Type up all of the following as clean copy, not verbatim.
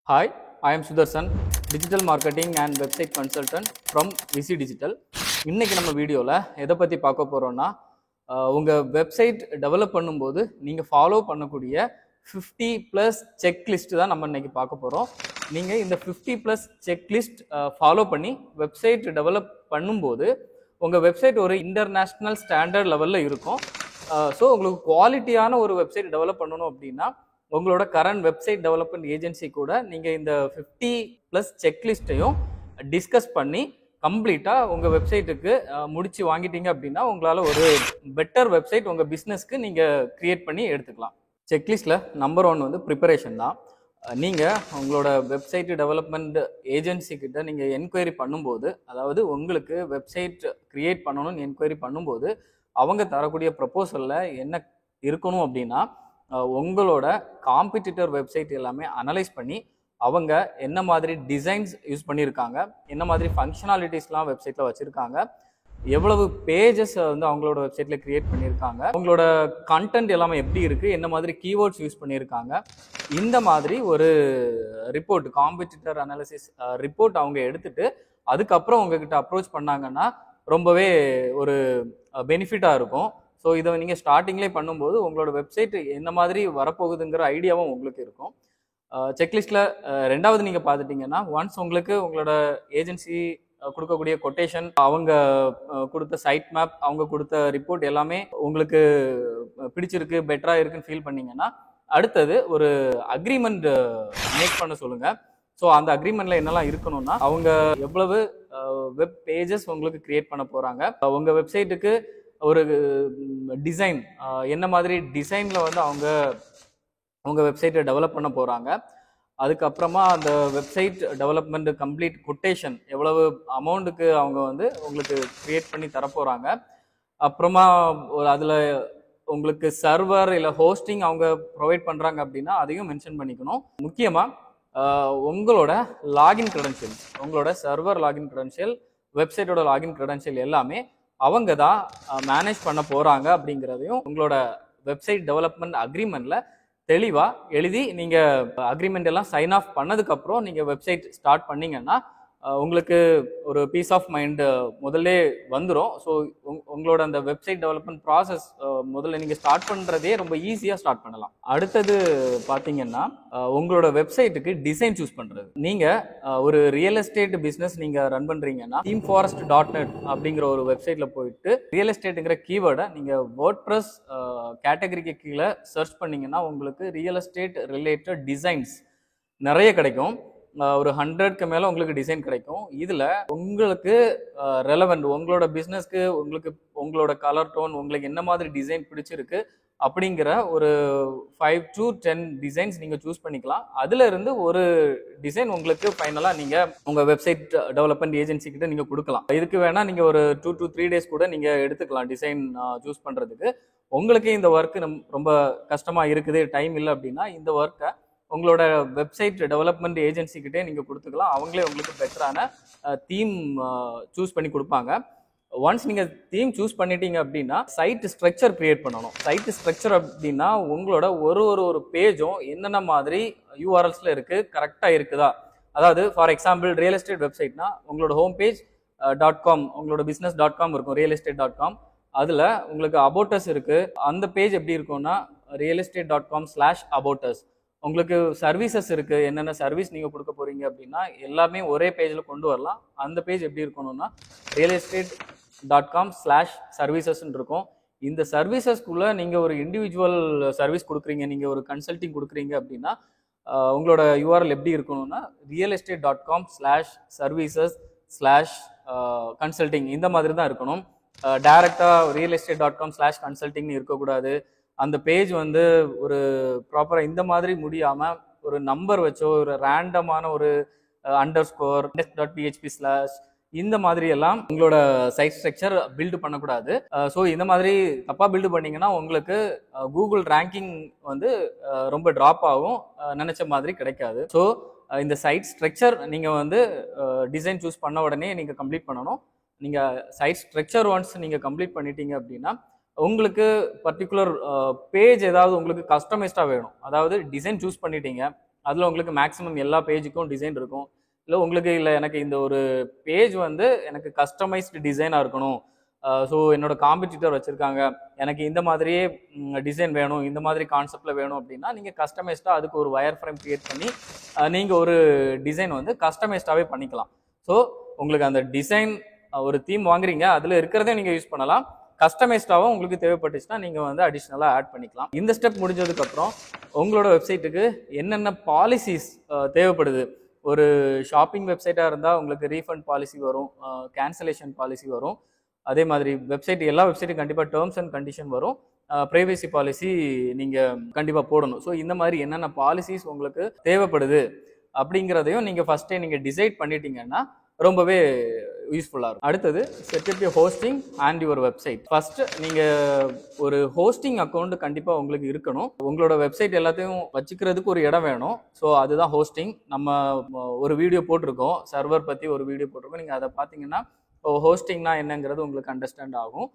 Hi, I am Sudarshan, Digital Marketing and Website Consultant from VC Digital. இன்னைக்கு நம்ம வீடியோவில் எதை பற்றி பார்க்க போகிறோம்னா உங்கள் வெப்சைட் டெவலப் பண்ணும்போது நீங்கள் ஃபாலோ பண்ணக்கூடிய 50+ செக்லிஸ்ட் தான் நம்ம இன்னைக்கு பார்க்க போகிறோம். நீங்கள் இந்த 50+ செக்லிஸ்ட் ஃபாலோ பண்ணி வெப்சைட் டெவலப் பண்ணும்போது உங்கள் வெப்சைட் ஒரு இன்டர்நேஷ்னல் ஸ்டாண்டர்ட் லெவலில் இருக்கும். ஸோ உங்களுக்கு குவாலிட்டியான ஒரு வெப்சைட் டெவலப் பண்ணணும் அப்படின்னா உங்களோட கரண்ட் வெப்சைட் டெவலப்மெண்ட் ஏஜென்சி கூட நீங்கள் இந்த 50+ செக்லிஸ்ட்டையும் டிஸ்கஸ் பண்ணி கம்ப்ளீட்டாக உங்கள் வெப்சைட்டுக்கு முடிச்சு வாங்கிட்டீங்க அப்படின்னா உங்களால் ஒரு பெட்டர் வெப்சைட் உங்கள் பிஸ்னஸ்க்கு நீங்கள் க்ரியேட் பண்ணி எடுத்துக்கலாம். செக்லிஸ்ட்டில் நம்பர் 1 வந்து ப்ரிப்பரேஷன் தான். நீங்கள் உங்களோட வெப்சைட் டெவலப்மெண்ட் ஏஜென்சி கிட்ட நீங்கள் என்கொயரி பண்ணும்போது, அதாவது உங்களுக்கு வெப்சைட் க்ரியேட் பண்ணணும்னு என்கொயரி பண்ணும்போது அவங்க தரக்கூடிய ப்ரப்போசலில் என்ன இருக்கணும் அப்படின்னா உங்களோட காம்படிட்டர் வெப்சைட் எல்லாமே அனலைஸ் பண்ணி அவங்க என்ன மாதிரி டிசைன்ஸ் யூஸ் பண்ணியிருக்காங்க, என்ன மாதிரி ஃபங்க்ஷனாலிட்டிஸ்லாம் வெப்சைட்டில் வச்சுருக்காங்க, எவ்வளவு பேஜஸ் வந்து அவங்களோட வெப்சைட்டில் க்ரியேட் பண்ணியிருக்காங்க, அவங்களோட கண்டென்ட் எல்லாமே எப்படி இருக்குது, என்ன மாதிரி கீவேர்ட்ஸ் யூஸ் பண்ணியிருக்காங்க, இந்த மாதிரி ஒரு ரிப்போர்ட் காம்படிட்டர் அனாலிசிஸ் ரிப்போர்ட் அவங்க எடுத்துட்டு அதுக்கப்புறம் உங்ககிட்ட அப்ரோச் பண்ணாங்கன்னா ரொம்பவே ஒரு பெனிஃபிட்டாக இருக்கும். ஸோ இதை நீங்கள் ஸ்டார்டிங்லேயே பண்ணும்போது உங்களோட வெப்சைட் என்ன மாதிரி வரப்போகுதுங்கிற ஐடியாவும் உங்களுக்கு இருக்கும். செக்லிஸ்ட்டில் ரெண்டாவது நீங்கள் பார்த்துட்டிங்கன்னா ஒன்ஸ் உங்களுக்கு உங்களோட ஏஜென்சி கொடுக்கக்கூடிய கொட்டேஷன், அவங்க கொடுத்த சைட் மேப், அவங்க கொடுத்த ரிப்போர்ட் எல்லாமே உங்களுக்கு பிடிச்சிருக்கு, பெட்டராக இருக்குன்னு ஃபீல் பண்ணிங்கன்னா அடுத்தது ஒரு அக்ரிமெண்ட் மேக் பண்ண சொல்லுங்கள். ஸோ அந்த அக்ரிமெண்ட்டில் என்னெல்லாம் இருக்கணும்னா அவங்க எவ்வளவு வெப் பேஜஸ் உங்களுக்கு க்ரியேட் பண்ண போகிறாங்க, உங்கள் வெப்சைட்டுக்கு ஒரு டிசைன் என்ன மாதிரி டிசைனில் வந்து அவங்க வெப்சைட்டை டெவலப் பண்ண போகிறாங்க, அதுக்கப்புறமா அந்த வெப்சைட் டெவலப்மெண்ட் கம்ப்ளீட் கொட்டேஷன் எவ்வளவு அமௌண்ட்டுக்கு அவங்க வந்து உங்களுக்கு க்ரியேட் பண்ணி தரப்போகிறாங்க, அப்புறமா அதில் உங்களுக்கு சர்வர் இல்லை ஹோஸ்டிங் அவங்க ப்ரொவைட் பண்ணுறாங்க அப்படின்னா அதையும் மென்ஷன் பண்ணிக்கணும். முக்கியமாக உங்களோட லாகின் க்ரெடென்ஷியல், உங்களோட சர்வர் லாகின் க்ரெடென்ஷியல், வெப்சைட்டோட லாகின் க்ரெடென்ஷியல் எல்லாமே அவங்க தான் மேனேஜ் பண்ண போகிறாங்க அப்படிங்கிறதையும் உங்களோட வெப்சைட் டெவலப்மெண்ட் அக்ரிமெண்ட்டில் தெளிவாக எழுதி நீங்கள் அக்ரிமெண்ட் எல்லாம் சைன் ஆஃப் பண்ணதுக்கப்புறம் நீங்கள் வெப்சைட் ஸ்டார்ட் பண்ணிங்கன்னா உங்களுக்கு ஒரு பீஸ் ஆஃப் மைண்டு முதல்ல வந்துடும். ஸோ உங்களோட அந்த வெப்சைட் டெவலப்மெண்ட் ப்ராசஸ் முதல்ல நீங்கள் ஸ்டார்ட் பண்ணுறதே ரொம்ப ஈஸியாக ஸ்டார்ட் பண்ணலாம். அடுத்தது பார்த்தீங்கன்னா உங்களோட வெப்சைட்டுக்கு டிசைன் சூஸ் பண்ணுறது. நீங்கள் ஒரு ரியல் எஸ்டேட் பிஸ்னஸ் நீங்கள் ரன் பண்ணுறீங்கன்னா themeforest.net அப்படிங்கிற ஒரு வெப்சைட்டில் போயிட்டு ரியல் எஸ்டேட்டுங்கிற கீவேர்டை நீங்கள் வேர்ட்பிரஸ் கேட்டகரிக்கு கீழே சர்ச் பண்ணிங்கன்னா உங்களுக்கு ரியல் எஸ்டேட் ரிலேட்டட் டிசைன்ஸ் நிறைய கிடைக்கும். ஒரு 100க்கு மேலே உங்களுக்கு டிசைன் கிடைக்கும். இதில் உங்களுக்கு ரெலவெண்ட் உங்களோட பிஸ்னஸ்க்கு உங்களுக்கு உங்களோட கலர் டோன் உங்களுக்கு என்ன மாதிரி டிசைன் பிடிச்சிருக்கு அப்படிங்கிற ஒரு 5 to 10 டிசைன்ஸ் நீங்கள் சூஸ் பண்ணிக்கலாம். அதில் இருந்து ஒரு டிசைன் உங்களுக்கு ஃபைனலாக நீங்கள் உங்கள் வெப்சைட் டெவலப்மெண்ட் ஏஜென்சி கிட்ட நீங்கள் கொடுக்கலாம். இதுக்கு வேணால் நீங்கள் ஒரு 2 to 3 days கூட நீங்கள் எடுத்துக்கலாம் டிசைன் சூஸ் பண்ணுறதுக்கு. உங்களுக்கு இந்த ஒர்க்கு ரொம்ப கஷ்டமாக இருக்குது, டைம் இல்லை அப்படின்னா இந்த ஒர்க்கை உங்களோட வெப்சைட் டெவலப்மெண்ட் ஏஜென்சிக்கிட்டே நீங்கள் கொடுத்துக்கலாம். அவங்களே உங்களுக்கு பெட்டரான தீம் சூஸ் பண்ணி கொடுப்பாங்க. ஒன்ஸ் நீங்கள் தீம் சூஸ் பண்ணிட்டீங்க அப்படின்னா சைட் ஸ்ட்ரக்சர் க்ரியேட் பண்ணணும். சைட் ஸ்ட்ரக்சர் அப்படின்னா உங்களோட ஒரு பேஜும் என்னென்ன மாதிரி யூஆர்எல்ஸில் இருக்குது, கரெக்டாக இருக்குதா. அதாவது ஃபார் எக்ஸாம்பிள் ரியல் எஸ்டேட் வெப்சைட்னா உங்களோட ஹோம் பேஜ் .com உங்களோட business.com இருக்கும், realestate.com. அதில் உங்களுக்கு அபோட்டஸ் இருக்குது. அந்த பேஜ் எப்படி இருக்கும்னா realestate.com/aboutus. உங்களுக்கு சர்வீசஸ் இருக்குது, என்னென்ன சர்வீஸ் நீங்கள் கொடுக்க போகிறீங்க அப்படின்னா எல்லாமே ஒரே பேஜில் கொண்டு வரலாம். அந்த பேஜ் எப்படி இருக்கணும்னா realestate.com/servicesன்னு இருக்கும். இந்த சர்வீசஸ்க்குள்ளே நீங்கள் ஒரு இண்டிவிஜுவல் சர்வீஸ் கொடுக்குறீங்க, நீங்கள் ஒரு கன்சல்டிங் கொடுக்குறீங்க அப்படின்னா உங்களோட யூஆர்எல் எப்படி இருக்கணும்னா realestate.com/services/consulting இந்த மாதிரி தான் இருக்கணும். டைரெக்டாக realestate.com/consultingனு இருக்கக்கூடாது. அந்த பேஜ் வந்து ஒரு ப்ராப்பராக இந்த மாதிரி முடியாமல் ஒரு நம்பர் வச்சோ ஒரு ரேண்டமான ஒரு அண்டர்ஸ்கோர் index.php/ இந்த மாதிரி எல்லாம் உங்களோட சைட் ஸ்ட்ரக்சர் பில்டு பண்ணக்கூடாது. ஸோ இந்த மாதிரி தப்பாக பில்டு பண்ணிங்கன்னா உங்களுக்கு கூகுள் ரேங்கிங் வந்து ரொம்ப ட்ராப் ஆகும், நினச்ச மாதிரி கிடைக்காது. ஸோ இந்த சைட் ஸ்ட்ரக்சர் நீங்கள் வந்து டிசைன் சூஸ் பண்ண உடனே நீங்கள் கம்ப்ளீட் பண்ணணும். நீங்கள் சைட் ஸ்ட்ரக்சர் ஒன்ஸ் நீங்கள் கம்ப்ளீட் பண்ணிட்டீங்க அப்படின்னா உங்களுக்கு பர்டிகுலர் பேஜ் ஏதாவது உங்களுக்கு கஸ்டமைஸ்டாக வேணும், அதாவது டிசைன் சூஸ் பண்ணிட்டீங்க, அதில் உங்களுக்கு மேக்ஸிமம் எல்லா பேஜுக்கும் டிசைன் இருக்கும். இல்லை உங்களுக்கு இல்லை எனக்கு இந்த ஒரு பேஜ் வந்து எனக்கு கஸ்டமைஸ்டு டிசைனாக இருக்கணும், ஸோ என்னோட காம்படிட்டர் வச்சுருக்காங்க, எனக்கு இந்த மாதிரியே டிசைன் வேணும், இந்த மாதிரி கான்செப்டில் வேணும் அப்படின்னா நீங்கள் கஸ்டமைஸ்டாக அதுக்கு ஒரு வயர் ஃப்ரேம் க்ரியேட் பண்ணி நீங்கள் ஒரு டிசைன் வந்து கஸ்டமைஸ்டாகவே பண்ணிக்கலாம். ஸோ உங்களுக்கு அந்த டிசைன் ஒரு தீம் வாங்குறீங்க, அதில் இருக்கிறதே நீங்கள் யூஸ் பண்ணலாம். கஸ்டமைஸ்டாகவும் உங்களுக்கு தேவைப்பட்டுச்சுன்னா நீங்கள் வந்து அடிஷ்னலாக ஆட் பண்ணிக்கலாம். இந்த ஸ்டெப் முடிஞ்சதுக்கப்புறம் உங்களோட வெப்சைட்டுக்கு என்னென்ன பாலிசிஸ் தேவைப்படுது. ஒரு ஷாப்பிங் வெப்சைட்டாக இருந்தால் உங்களுக்கு ரீஃபண்ட் பாலிசி வரும், கேன்சலேஷன் பாலிசி வரும். அதே மாதிரி வெப்சைட் எல்லா வெப்சைட்டும் கண்டிப்பாக டேர்ம்ஸ் அண்ட் கண்டிஷன் வரும், ப்ரைவேசி பாலிசி நீங்கள் கண்டிப்பாக போடணும். ஸோ இந்த மாதிரி என்னென்ன பாலிசிஸ் உங்களுக்கு தேவைப்படுது அப்படிங்கிறதையும் நீங்கள் ஃபஸ்ட்டே நீங்கள் டிசைட் பண்ணிட்டீங்கன்னா ரொம்பவே யூஸ்ஃபுல்லாக இருக்கும். அடுத்தது setup your hosting and your website. First நீங்கள் ஒரு ஹோஸ்டிங் அக்கௌண்ட் கண்டிப்பாக உங்களுக்கு இருக்கணும். உங்களோட வெப்சைட் எல்லாத்தையும் வச்சுக்கிறதுக்கு ஒரு இடம் வேணும். ஸோ அதுதான் ஹோஸ்டிங். நம்ம ஒரு வீடியோ போட்டிருக்கோம், சர்வர் பற்றி ஒரு வீடியோ போட்டிருக்கோம். நீங்கள் அதை பார்த்தீங்கன்னா ஹோஸ்டிங்னா என்னங்கிறது உங்களுக்கு அண்டர்ஸ்டாண்ட் ஆகும்.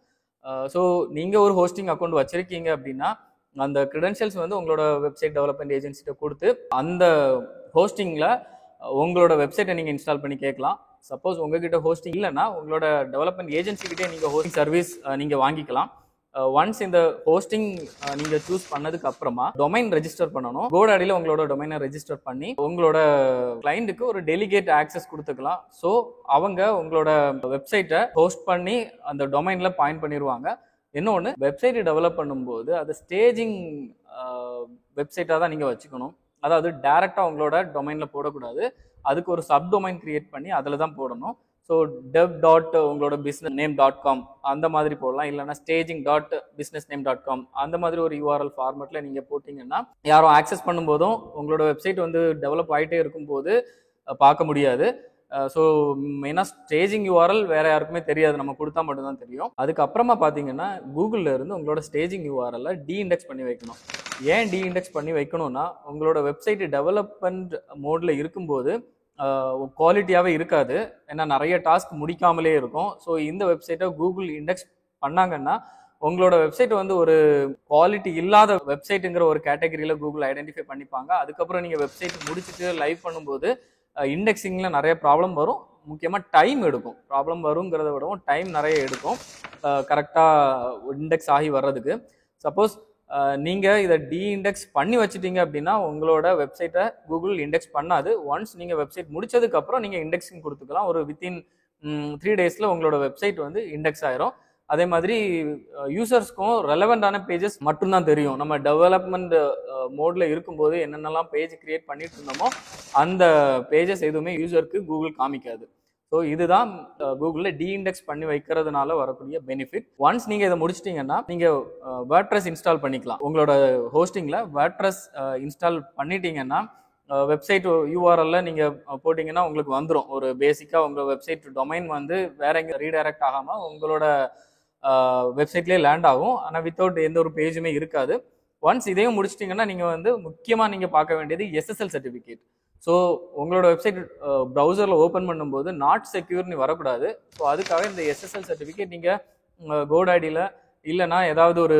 ஸோ நீங்கள் ஒரு ஹோஸ்டிங் அக்கௌண்ட் வச்சுருக்கீங்க அப்படின்னா அந்த க்ரெடென்ஷியல்ஸ் வந்து உங்களோட வெப்சைட் டெவலப்மெண்ட் ஏஜென்சிட்ட கொடுத்து அந்த ஹோஸ்டிங்கில் உங்களோட வெப்சைட்டை நீங்கள் இன்ஸ்டால் பண்ணி கேட்கலாம். சப்போஸ் உங்ககிட்ட ஹோஸ்டிங் இல்லைன்னா உங்களோட டெவலப்மெண்ட் ஏஜென்சிக்கிட்டே நீங்கள் ஹோஸ்டிங் சர்வீஸ் நீங்கள் வாங்கிக்கலாம். ஒன்ஸ் இந்த ஹோஸ்டிங் நீங்கள் சூஸ் பண்ணதுக்கு அப்புறமா டொமைன் ரெஜிஸ்டர் பண்ணணும். GoDaddyல உங்களோட டொமைனை ரெஜிஸ்டர் பண்ணி உங்களோட கிளைண்ட்டுக்கு ஒரு டெலிகேட் ஆக்சஸ் கொடுத்துக்கலாம். ஸோ அவங்க உங்களோட வெப்சைட்டை ஹோஸ்ட் பண்ணி அந்த டொமைனில் பாயிண்ட் பண்ணிடுவாங்க. இன்னொன்று, வெப்சைட்டை டெவலப் பண்ணும்போது அது ஸ்டேஜிங் வெப்சைட்டாக தான் நீங்கள் வச்சுக்கணும். அதாவது டைரெக்டாக உங்களோட டொமைனில் போடக்கூடாது, அதுக்கு ஒரு சப் டொமைன் கிரியேட் பண்ணி அதில் தான் போடணும். So dev. உங்களோட businessname.com அந்த மாதிரி போடலாம், இல்லைனா staging.businessname.com அந்த மாதிரி ஒரு URL ஃபார்மேட்டில் நீங்கள் போட்டிங்கன்னா யாரும் ஆக்சஸ் பண்ணும்போதும் உங்களோட வெப்சைட் வந்து டெவலப் ஆகிட்டே இருக்கும்போது பார்க்க முடியாது. ஸோ மெயினாக ஸ்டேஜிங் URL வேறு யாருக்குமே தெரியாது, நம்ம கொடுத்தா மட்டும்தான் தெரியும். அதுக்கப்புறமா பார்த்தீங்கன்னா கூகுளில் இருந்து உங்களோட ஸ்டேஜிங் URL டீஇண்டெக்ஸ் பண்ணி வைக்கணும். ஏன் டீஇண்டெக்ஸ் பண்ணி வைக்கணும்னா உங்களோட வெப்சைட் டெவலப்மெண்ட் மோடில் இருக்கும்போது குவாலிட்டியாகவே இருக்காது, ஏன்னா நிறைய டாஸ்க் முடிக்காமலே இருக்கும். ஸோ இந்த வெப்சைட்டை கூகுள் இண்டெக்ஸ் பண்ணாங்கன்னா உங்களோட வெப்சைட் வந்து ஒரு குவாலிட்டி இல்லாத வெப்சைட்டுங்கிற ஒரு கேட்டகரியில் கூகுள் ஐடென்டிஃபை பண்ணிப்பாங்க. அதுக்கப்புறம் நீங்கள் வெப்சைட் முடிச்சுட்டு லைவ் பண்ணும்போது இண்டெக்ஸிங்கில் நிறைய ப்ராப்ளம் வரும். முக்கியமாக டைம் எடுக்கும். ப்ராப்ளம் வருங்கிறத விடவும் டைம் நிறைய எடுக்கும் கரெக்டாக இண்டெக்ஸ் ஆகி வர்றதுக்கு. சப்போஸ் நீங்கள் இதை டீஇண்டெக்ஸ் பண்ணி வச்சுட்டீங்க அப்படின்னா உங்களோட வெப்சைட்டை கூகுள் இண்டெக்ஸ் பண்ணாது. ஒன்ஸ் நீங்கள் வெப்சைட் முடிச்சதுக்கப்புறம் நீங்கள் இண்டெக்ஸிங் கொடுத்துக்கலாம். ஒரு வித்தின் 3 days உங்களோட வெப்சைட் வந்து இண்டெக்ஸ் ஆயிரும். அதே மாதிரி யூசர்ஸ்க்கும் ரெலவெண்டான பேஜஸ் மட்டும்தான் தெரியும். நம்ம டெவலப்மெண்ட் மோடில் இருக்கும்போது என்னென்னலாம் பேஜ் கிரியேட் பண்ணிட்டு இருந்தோமோ அந்த பேஜஸ் எதுவுமே யூசருக்கு கூகுள் காமிக்காது. ஸோ இதுதான் கூகுளில் டீஇண்டெக்ஸ் பண்ணி வைக்கிறதுனால வரக்கூடிய பெனிஃபிட். ஒன்ஸ் நீங்கள் இதை முடிச்சிட்டிங்கன்னா நீங்கள் வேர்ட்ப்ரெஸ் இன்ஸ்டால் பண்ணிக்கலாம். உங்களோட ஹோஸ்டிங்கில் வேர்ட்ப்ரெஸ் இன்ஸ்டால் பண்ணிட்டீங்கன்னா வெப்சைட் URL நீங்கள் போட்டிங்கன்னா உங்களுக்கு வந்துடும். ஒரு பேசிக்காக உங்கள் வெப்சைட் டொமைன் வந்து வேற எங்கே ரீடைரக்ட் ஆகாமல் உங்களோட வெப்சைட்லேயே லேண்ட் ஆகும். ஆனால் வித்தவுட் எந்த ஒரு பேஜுமே இருக்காது. ஒன்ஸ் இதையும் முடிச்சிட்டிங்கன்னா நீங்கள் வந்து முக்கியமாக நீங்கள் பார்க்க வேண்டியது SSL சர்டிஃபிகேட். ஸோ உங்களோட வெப்சைட் ப்ரௌசரில் ஓப்பன் பண்ணும்போது நாட் செக்யூர்னு வரக்கூடாது. ஸோ அதுக்காக இந்த SSL சர்டிஃபிகேட் நீங்கள் GoDaddyல இல்லைனா ஏதாவது ஒரு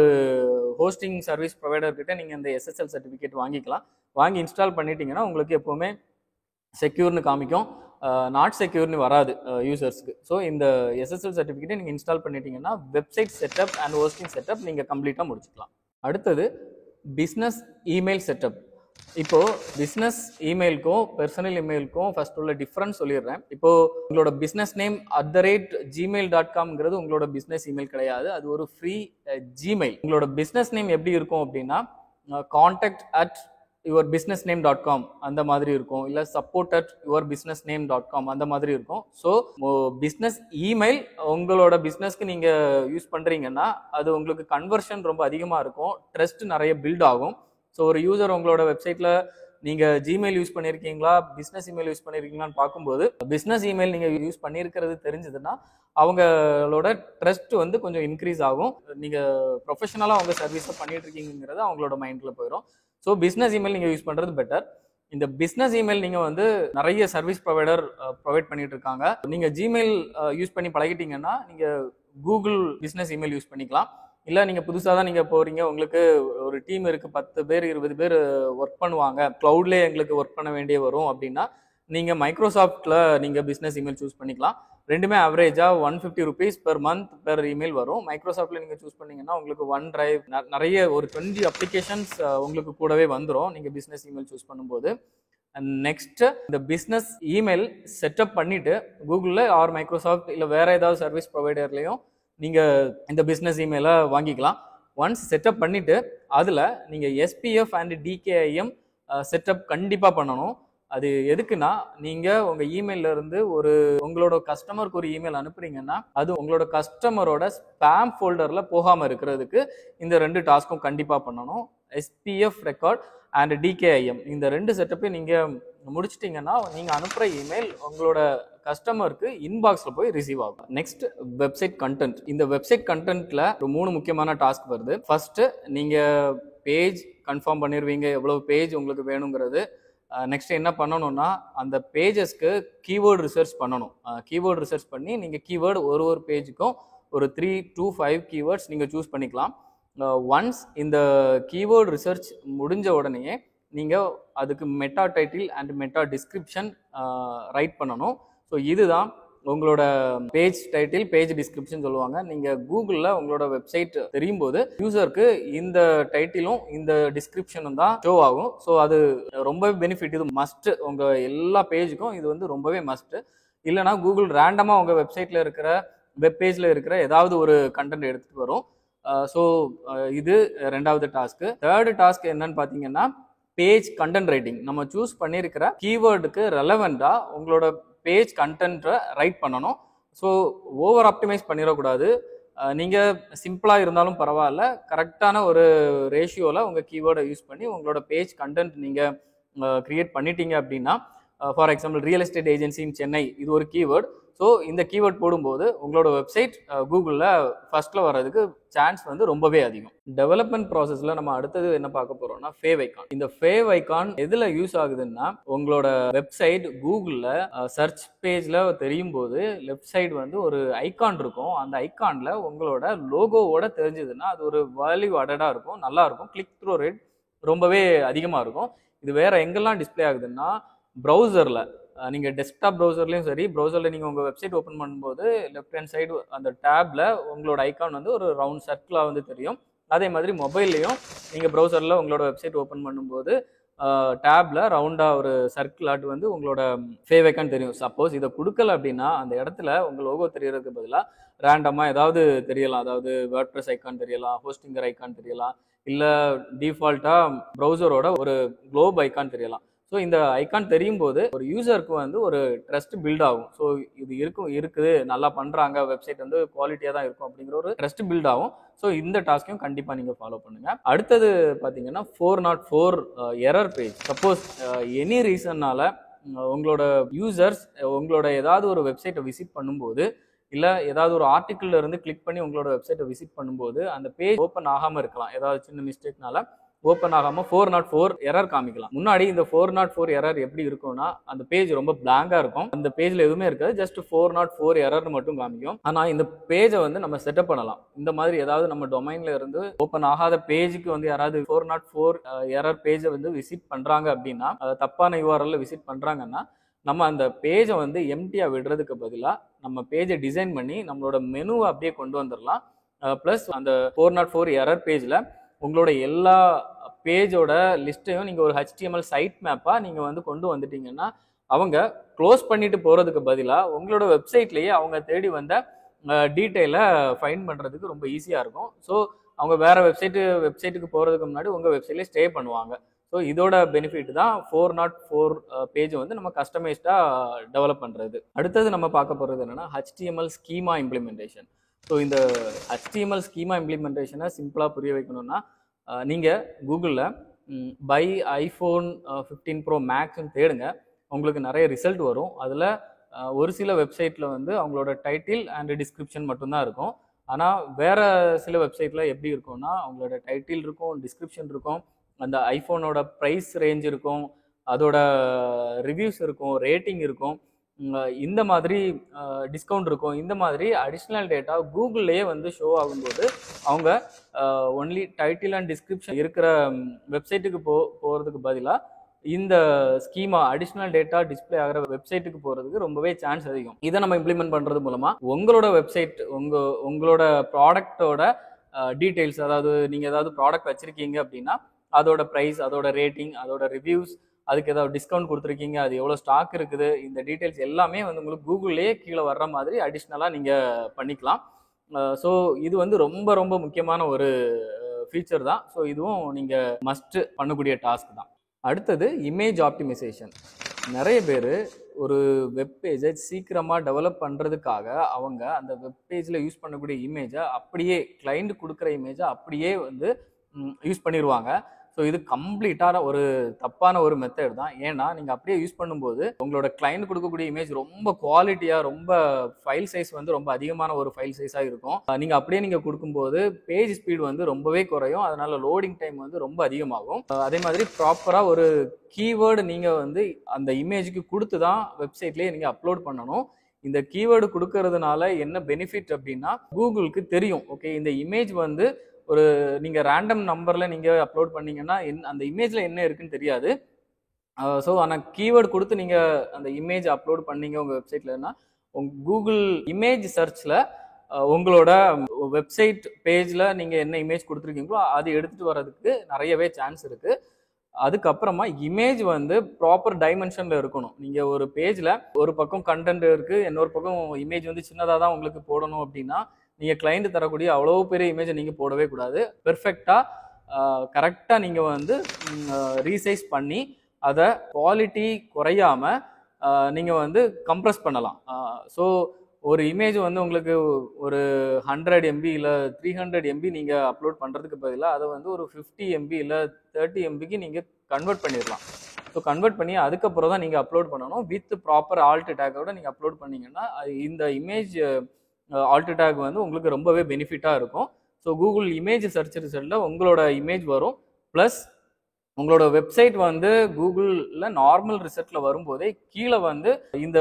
ஹோஸ்டிங் சர்வீஸ் ப்ரொவைடர்கிட்ட நீங்கள் இந்த SSL சர்டிஃபிகேட் வாங்கிக்கலாம். வாங்கி இன்ஸ்டால் பண்ணிட்டீங்கன்னா உங்களுக்கு எப்போவுமே செக்யூர்னு காமிக்கும், நாட் செக்யூர்னு வராது யூசர்ஸ்க்கு. ஸோ இந்த SSL சர்டிஃபிகேட்டை நீங்கள் இன்ஸ்டால் பண்ணிட்டீங்கன்னா website setup and hosting setup நீங்கள் கம்ப்ளீட்டாக முடிச்சுக்கலாம். அடுத்தது பிஸ்னஸ் இமெயில் செட்டப். இப்போ பிஸ்னஸ் இமெயிலுக்கும் பர்சனல் இமெயிலுக்கும் ஃபர்ஸ்ட் உள்ள டிஃப்ரென்ஸ் சொல்லிடுறேன். இப்போ உங்களோட பிஸ்னஸ் நேம் @gmail.comங்கிறது உங்களோட பிஸ்னஸ் இமெயில் கிடையாது, அது ஒரு ஃப்ரீ ஜிமெயில். உங்களோட பிஸ்னஸ் நேம் எப்படி இருக்கும் அப்படின்னா contact@yourbusinessname.com அந்த மாதிரி இருக்கும், இல்லை support@yourbusinessname.com அந்த மாதிரி இருக்கும். ஸோ பிஸ்னஸ் இமெயில் உங்களோட பிஸ்னஸ்க்கு நீங்கள் யூஸ் பண்ணுறீங்கன்னா அது உங்களுக்கு கன்வர்ஷன் ரொம்ப அதிகமாக இருக்கும், ட்ரஸ்ட் நிறைய பில்ட் ஆகும். ஸோ ஒரு யூசர் உங்களோட வெப்சைட்டில் நீங்கள் ஜிமெயில் யூஸ் பண்ணியிருக்கீங்களா பிஸ்னஸ் இமெயில் யூஸ் பண்ணியிருக்கீங்களான்னு பார்க்கும்போது பிஸ்னஸ் இமெயில் நீங்கள் யூஸ் பண்ணியிருக்கிறது தெரிஞ்சதுன்னா அவங்களோட ட்ரஸ்ட் வந்து கொஞ்சம் இன்க்ரீஸ் ஆகும். நீங்கள் ப்ரொஃபஷனலாக அவங்க சர்வீஸை பண்ணிட்டு இருக்கீங்கிறது அவங்களோட மைண்டில் போயிடும். ஸோ பிஸ்னஸ் இமெயில் நீங்கள் யூஸ் பண்ணுறது பெட்டர். இந்த பிஸ்னஸ் இமெயில் நீங்கள் வந்து நிறைய சர்வீஸ் ப்ரொவைடர் ப்ரொவைட் பண்ணிட்டு இருக்காங்க. நீங்கள் ஜிமெயில் யூஸ் பண்ணி பழகிட்டீங்கன்னா நீங்கள் கூகுள் பிஸ்னஸ் இமெயில் யூஸ் பண்ணிக்கலாம். இல்லை நீங்கள் புதுசாக தான் நீங்கள் போகிறீங்க, உங்களுக்கு ஒரு டீம் இருக்குது, 10 பேர் 20 பேர் ஒர்க் பண்ணுவாங்க, க்ளவுட்லேயே எங்களுக்கு ஒர்க் பண்ண வேண்டிய வரும் அப்படின்னா நீங்கள் மைக்ரோசாஃப்ட்டில் நீங்கள் பிஸ்னஸ் இமெயில் சூஸ் பண்ணிக்கலாம். ரெண்டுமே ஆவரேஜாக 150 rupees per month per email வரும். மைக்ரோசாஃப்ட்டில் நீங்கள் சூஸ் பண்ணிங்கன்னா உங்களுக்கு ஒன் டிரைவ் நிறைய ஒரு 20 அப்ளிகேஷன்ஸ் உங்களுக்கு கூடவே வந்துடும் நீங்கள் பிஸ்னஸ் இமெயில் சூஸ் பண்ணும்போது. நெக்ஸ்ட் இந்த பிஸ்னஸ் இமெயில் செட்டப் பண்ணிவிட்டு கூகுளில் ஆர் மைக்ரோசாஃப்ட் இல்லை வேறு ஏதாவது சர்வீஸ் ப்ரொவைடர்லேயும் நீங்கள் இந்த பிஸ்னஸ் இமெயிலை வாங்கிக்கலாம். ஒன்ஸ் செட்டப் பண்ணிவிட்டு அதில் நீங்கள் SPF அண்ட் DKIM செட்டப் கண்டிப்பாக பண்ணணும். அது எதுக்குன்னா, நீங்கள் உங்கள் இமெயிலில் இருந்து உங்களோட கஸ்டமருக்கு ஒரு இமெயில் அனுப்புறீங்கன்னா அது உங்களோட கஸ்டமரோட ஸ்பேம் ஃபோல்டரில் போகாமல் இருக்கிறதுக்கு இந்த 2 டாஸ்க்கும் கண்டிப்பாக பண்ணணும். SPF ரெக்கார்ட் அண்ட் DKIM இந்த 2 செட்டப்பையும் நீங்கள் முடிச்சிட்டிங்கன்னா நீங்கள் அனுப்புகிற இமெயில் உங்களோட கஸ்டமருக்கு இன்பாக்ஸில் போய் ரிசீவ் ஆகும். Next website content. இந்த வெப்சைட் கண்டென்ட்டில் ஒரு 3 முக்கியமான டாஸ்க் வருது. ஃபர்ஸ்ட்டு நீங்கள் பேஜ் கன்ஃபார்ம் பண்ணிடுவீங்க, எவ்வளோ பேஜ் உங்களுக்கு வேணுங்கிறது. நெக்ஸ்ட் என்ன பண்ணணும்னா, அந்த பேஜஸ்க்கு கீவேர்டு ரிசர்ச் பண்ணணும். கீவேர்டு ரிசர்ச் பண்ணி நீங்கள் கீவேர்டு ஒரு பேஜுக்கும் ஒரு 3 to 5 கீவேர்ட்ஸ் நீங்கள் சூஸ் பண்ணிக்கலாம். ஒன்ஸ் இந்த கீவேர்டு ரிசர்ச் முடிஞ்ச உடனே நீங்கள் அதுக்கு meta title and meta description right பண்ணணும். ஸோ இதுதான் உங்களோட பேஜ் டைட்டில், பேஜ் டிஸ்கிரிப்ஷன் சொல்லுவாங்க. நீங்கள் கூகுளில் உங்களோட வெப்சைட் தெரியும் போது யூசருக்கு இந்த டைட்டிலும் இந்த டிஸ்கிரிப்ஷனும் தான் ஷோ ஆகும். ஸோ அது ரொம்பவே பெனிஃபிட். இது மஸ்ட், உங்கள் எல்லா பேஜுக்கும் இது வந்து ரொம்பவே மஸ்ட்டு. இல்லைனா கூகுள் ரேண்டமாக உங்கள் வெப்சைட்டில் இருக்கிற வெப்பேஜில் இருக்கிற ஏதாவது ஒரு கண்டென்ட் எடுத்துகிட்டு வரும். ஸோ இது 2வது டாஸ்க்கு. 3rd டாஸ்க் என்னன்னு பார்த்தீங்கன்னா, பேஜ் கண்டென்ட் ரைட்டிங். நம்ம சூஸ் பண்ணியிருக்கிற கீவேர்டுக்கு ரெலவெண்ட்டாக உங்களோட பேஜ் கண்டென்ட்டை ரைட் பண்ணணும். ஸோ ஓவர் ஆப்டிமைஸ் பண்ணிடக்கூடாது. நீங்கள் சிம்பிளாக இருந்தாலும் பரவாயில்ல, கரெக்டான ஒரு ரேஷியோவில் உங்கள் கீவேர்டை யூஸ் பண்ணி உங்களோட பேஜ் கண்டென்ட் நீங்கள் க்ரியேட் பண்ணிட்டீங்க அப்படின்னா, for example real estate agency இன் சென்னை இது ஒரு கீவேர்டு. ஸோ இந்த கீவேர்ட் போடும்போது உங்களோட வெப்சைட் கூகுளில் ஃபர்ஸ்ட்டில் வர்றதுக்கு சான்ஸ் வந்து ரொம்பவே அதிகம். டெவலப்மெண்ட் ப்ராசஸில் நம்ம அடுத்தது என்ன பார்க்க போகிறோம்னா, ஃபேவ் ஐக்கான். இந்த ஃபேவ் ஐக்கான் எதில் யூஸ் ஆகுதுன்னா, உங்களோட வெப்சைட் கூகுளில் சர்ச் பேஜில் தெரியும் போது லெஃப்ட் சைடு வந்து ஒரு ஐக்கான் இருக்கும். அந்த ஐக்கானில் உங்களோட லோகோவோட தெரிஞ்சதுன்னா அது ஒரு வேல்யூ அடடாக இருக்கும், நல்லாயிருக்கும். கிளிக் த்ரூ ரேட் ரொம்பவே அதிகமாக இருக்கும். இது வேறு எங்கெல்லாம் டிஸ்பிளே ஆகுதுன்னா, ப்ரௌசரில் நீங்கள் டெஸ்க்டாப் ப்ரௌசர்லேயும் சரி, ப்ரௌசரில் நீங்கள் உங்கள் வெப்சைட் ஓப்பன் பண்ணும்போது லெஃப்ட் ஹேண்ட் சைடு அந்த டேப்பில் உங்களோட ஐக்கான் வந்து ஒரு ரவுண்ட் சர்க்கிளாக வந்து தெரியும். அதே மாதிரி மொபைல்லையும் நீங்கள் ப்ரௌசரில் உங்களோட வெப்சைட் ஓப்பன் பண்ணும்போது டேப்பில் ரவுண்டாக ஒரு சர்க்கிள் ஆட்டு வந்து உங்களோட ஃபேவ் ஐக்கான் தெரியும். சப்போஸ் இதை கொடுக்கல அப்படின்னா அந்த இடத்துல உங்கள் லோகோ தெரியறதுக்கு பதிலாக ரேண்டமாக ஏதாவது தெரியலாம். அதாவது வேர்ட்பிரஸ் ஐக்கான் தெரியலாம், ஹோஸ்டிங்கர் ஐக்கான் தெரியலாம், இல்லை டிஃபால்ட்டாக ப்ரௌசரோட ஒரு குளோப் ஐக்கான் தெரியலாம். ஸோ இந்த ஐக்கான் தெரியும் போது ஒரு யூசருக்கு வந்து ஒரு ட்ரஸ்ட் பில்ட் ஆகும். ஸோ இது இருக்குது, நல்லா பண்ணுறாங்க, வெப்சைட் வந்து குவாலிட்டியாக தான் இருக்கும் அப்படிங்கிற ஒரு ட்ரஸ்ட் பில்ட் ஆகும். ஸோ இந்த டாஸ்க்கையும் கண்டிப்பாக நீங்கள் ஃபாலோ பண்ணுங்கள். அடுத்தது பார்த்தீங்கன்னா 404 எரர் பேஜ். சப்போஸ் எனி ரீசன்னால் உங்களோட யூசர்ஸ் உங்களோட ஏதாவது ஒரு வெப்சைட்டை விசிட் பண்ணும்போது, இல்லை ஏதாவது ஒரு ஆர்டிக்கிள் இருந்து கிளிக் பண்ணி உங்களோட வெப்சைட்டை விசிட் பண்ணும்போது அந்த பேஜ் ஓப்பன் ஆகாமல் இருக்கலாம். ஏதாவது சின்ன மிஸ்டேக்னால ஓப்பன் ஆகாமல் 404 எரர் காமிக்கலாம். முன்னாடி இந்த 404 எரர் எப்படி இருக்கும்னா, அந்த பேஜ் ரொம்ப பிளாங்காக இருக்கும், அந்த பேஜில் எதுவுமே இருக்காது, ஜஸ்ட் 404 எரர் மட்டும் காமிக்கும். ஆனால் இந்த பேஜை வந்து நம்ம செட்டப் பண்ணலாம். இந்த மாதிரி ஏதாவது நம்ம டொமைனில் இருந்து ஓப்பன் ஆகாத பேஜுக்கு வந்து யாராவது 404 எரர் பேஜை வந்து விசிட் பண்ணுறாங்க அப்படின்னா, தப்பான URL விசிட் பண்ணுறாங்கன்னா, நம்ம அந்த பேஜை வந்து எம்டியாக விடுறதுக்கு பதிலாக நம்ம பேஜை டிசைன் பண்ணி நம்மளோட மெனுவை அப்படியே கொண்டு வந்துடலாம். ப்ளஸ் அந்த 404 எரர் பேஜில் உங்களோட எல்லா பேஜோட லிஸ்ட்டையும் நீங்கள் ஒரு HTML சைட் மேப்பாக நீங்கள் வந்து கொண்டு வந்துட்டீங்கன்னா, அவங்க க்ளோஸ் பண்ணிட்டு போகிறதுக்கு பதிலாக உங்களோட வெப்சைட்லேயே அவங்க தேடி வந்த டீட்டெயிலை ஃபைண்ட் பண்ணுறதுக்கு ரொம்ப ஈஸியாக இருக்கும். ஸோ அவங்க வேறு வெப்சைட்டுக்கு போகிறதுக்கு முன்னாடி உங்கள் வெப்சைட்லேயே ஸ்டே பண்ணுவாங்க. ஸோ இதோட பெனிஃபிட் தான் 404 பேஜ் வந்து நம்ம கஸ்டமைஸ்டாக டெவலப் பண்ணுறது. அடுத்தது நம்ம பார்க்க போகிறது என்னென்னா, HTML ஸ்கீமா இம்ப்ளிமெண்டேஷன். ஸோ இந்த HTML ஸ்கீமா இம்ப்ளிமெண்டேஷனை சிம்பிளாக புரிய வைக்கணும்னா, நீங்கள் கூகுளில் பை ஐஃபோன் 15 Pro மேக்ஸ்ன்னு தேடுங்க, உங்களுக்கு நிறைய ரிசல்ட் வரும். அதில் ஒரு சில வெப்சைட்டில் வந்து அவங்களோட டைட்டில் அண்ட் டிஸ்கிரிப்ஷன் மட்டும்தான் இருக்கும். ஆனால் வேறு சில வெப்சைட்டில் எப்படி இருக்கும்னா, அவங்களோட டைட்டில் இருக்கும், டிஸ்கிரிப்ஷன் இருக்கும், அந்த ஐஃபோனோட ப்ரைஸ் ரேஞ்ச் இருக்கும், அதோட ரிவ்யூஸ் இருக்கும், ரேட்டிங் இருக்கும். இந்த மாதிரி டிஸ்கவுண்ட் இருக்கும், இந்த மாதிரி அடிஷ்னல் டேட்டா கூகுள்லேயே வந்து ஷோ ஆகும்போது அவங்க ஒன்லி டைட்டில் அண்ட் டிஸ்கிரிப்ஷன் இருக்கிற வெப்சைட்டுக்கு போகிறதுக்கு பதிலாக இந்த ஸ்கீமா அடிஷ்னல் டேட்டா டிஸ்பிளே ஆகிற வெப்சைட்டுக்கு போகிறதுக்கு ரொம்பவே சான்ஸ் அதிகம். இதை நம்ம இம்ப்ளிமெண்ட் பண்ணுறது மூலமாக உங்களோட வெப்சைட் உங்களோட ப்ராடக்டோட டீட்டெயில்ஸ், அதாவது நீங்கள் ஏதாவது ப்ராடக்ட் வச்சுருக்கீங்க அப்படின்னா அதோட ப்ரைஸ், அதோட ரேட்டிங், அதோட ரிவ்யூஸ், அதுக்கு ஏதாவது டிஸ்கவுண்ட் கொடுத்துருக்கீங்க, அது எவ்வளோ ஸ்டாக் இருக்குது, இந்த டீட்டெயில்ஸ் எல்லாமே வந்து உங்களுக்கு கூகுள்லேயே கீழே வர்ற மாதிரி அடிஷ்னலாக நீங்கள் பண்ணிக்கலாம். ஸோ இது வந்து ரொம்ப ரொம்ப முக்கியமான ஒரு ஃபீச்சர் தான். ஸோ இதுவும் நீங்கள் மஸ்ட்டு பண்ணக்கூடிய டாஸ்க் தான். அடுத்தது இமேஜ் ஆப்டிமைசேஷன். நிறைய பேர் ஒரு வெப்பேஜை சீக்கிரமாக டெவலப் பண்ணுறதுக்காக அவங்க அந்த வெப்பேஜில் யூஸ் பண்ணக்கூடிய இமேஜை அப்படியே கிளைண்ட் கொடுக்குற இமேஜை அப்படியே வந்து யூஸ் பண்ணிடுவாங்க. ஸோ இது கம்ப்ளீட்டான ஒரு தப்பான ஒரு மெத்தட் தான். ஏன்னா நீங்கள் அப்படியே யூஸ் பண்ணும்போது உங்களோட கிளைண்ட் கொடுக்கக்கூடிய இமேஜ் ரொம்ப குவாலிட்டியாக, ரொம்ப ஃபைல் சைஸ் வந்து ரொம்ப அதிகமான ஒரு ஃபைல் சைஸாக இருக்கும். நீங்கள் அப்படியே நீங்கள் கொடுக்கும்போது பேஜ் ஸ்பீடு வந்து ரொம்பவே குறையும், அதனால லோடிங் டைம் வந்து ரொம்ப அதிகமாகும். அதே மாதிரி ப்ராப்பராக ஒரு கீவேர்டு நீங்கள் வந்து அந்த இமேஜுக்கு கொடுத்து தான் வெப்சைட்லேயே நீங்கள் அப்லோட் பண்ணணும். இந்த கீவேர்டு கொடுக்கறதுனால என்ன பெனிஃபிட் அப்படின்னா, கூகுளுக்கு தெரியும் ஓகே இந்த இமேஜ் வந்து ஒரு நீங்கள் ரேண்டம் நம்பரில் நீங்கள் அப்லோட் பண்ணீங்கன்னா அந்த இமேஜில் என்ன இருக்குன்னு தெரியாது. ஸோ ஆனால் கீவேர்டு கொடுத்து நீங்கள் அந்த இமேஜ் அப்லோட் பண்ணீங்க உங்கள் வெப்சைட்லன்னா, கூகுள் இமேஜ் சர்ச்சில் உங்களோட வெப்சைட் பேஜில் நீங்கள் என்ன இமேஜ் கொடுத்துருக்கீங்களோ அது எடுத்துகிட்டு வர்றதுக்கு நிறையவே சான்ஸ் இருக்குது. அதுக்கப்புறமா இமேஜ் வந்து ப்ராப்பர் டைமென்ஷனில் இருக்கணும். நீங்கள் ஒரு பேஜில் ஒரு பக்கம் கண்டென்ட் இருக்குது, இன்னொரு பக்கம் இமேஜ் வந்து சின்னதாக தான் உங்களுக்கு போடணும் அப்படின்னா நீங்கள் கிளைண்ட் தரக்கூடிய அவ்வளோ பெரிய இமேஜை நீங்கள் போடவே கூடாது. பெர்ஃபெக்டாக கரெக்டாக நீங்கள் வந்து ரீசைஸ் பண்ணி அதை குவாலிட்டி குறையாமல் நீங்கள் வந்து கம்ப்ரஸ் பண்ணலாம். ஸோ ஒரு இமேஜ் வந்து உங்களுக்கு ஒரு 100 MB இல்லை 300 MB நீங்கள் அப்லோட் பண்ணுறதுக்கு பதிலாக அதை வந்து ஒரு 50 MB இல்லை 30 MBக்கு நீங்கள் கன்வெர்ட் பண்ணிடலாம். ஸோ கன்வெர்ட் பண்ணி அதுக்கப்புறம் தான் நீங்கள் அப்லோட் பண்ணணும். வித் ப்ராப்பர் ஆல்ட் டேக்கோட நீங்கள் அப்லோட் பண்ணிங்கன்னா இந்த இமேஜ் ஆல்ட் டேக் வந்து உங்களுக்கு ரொம்பவே பெனிஃபிட்டாக இருக்கும். ஸோ கூகுள் இமேஜ் சர்ச் ரிசல்ட்டில் உங்களோட இமேஜ் வரும், ப்ளஸ் உங்களோட வெப்சைட் வந்து கூகுளில் நார்மல் ரிசல்ட்டில் வரும்போதே கீழே வந்து இந்த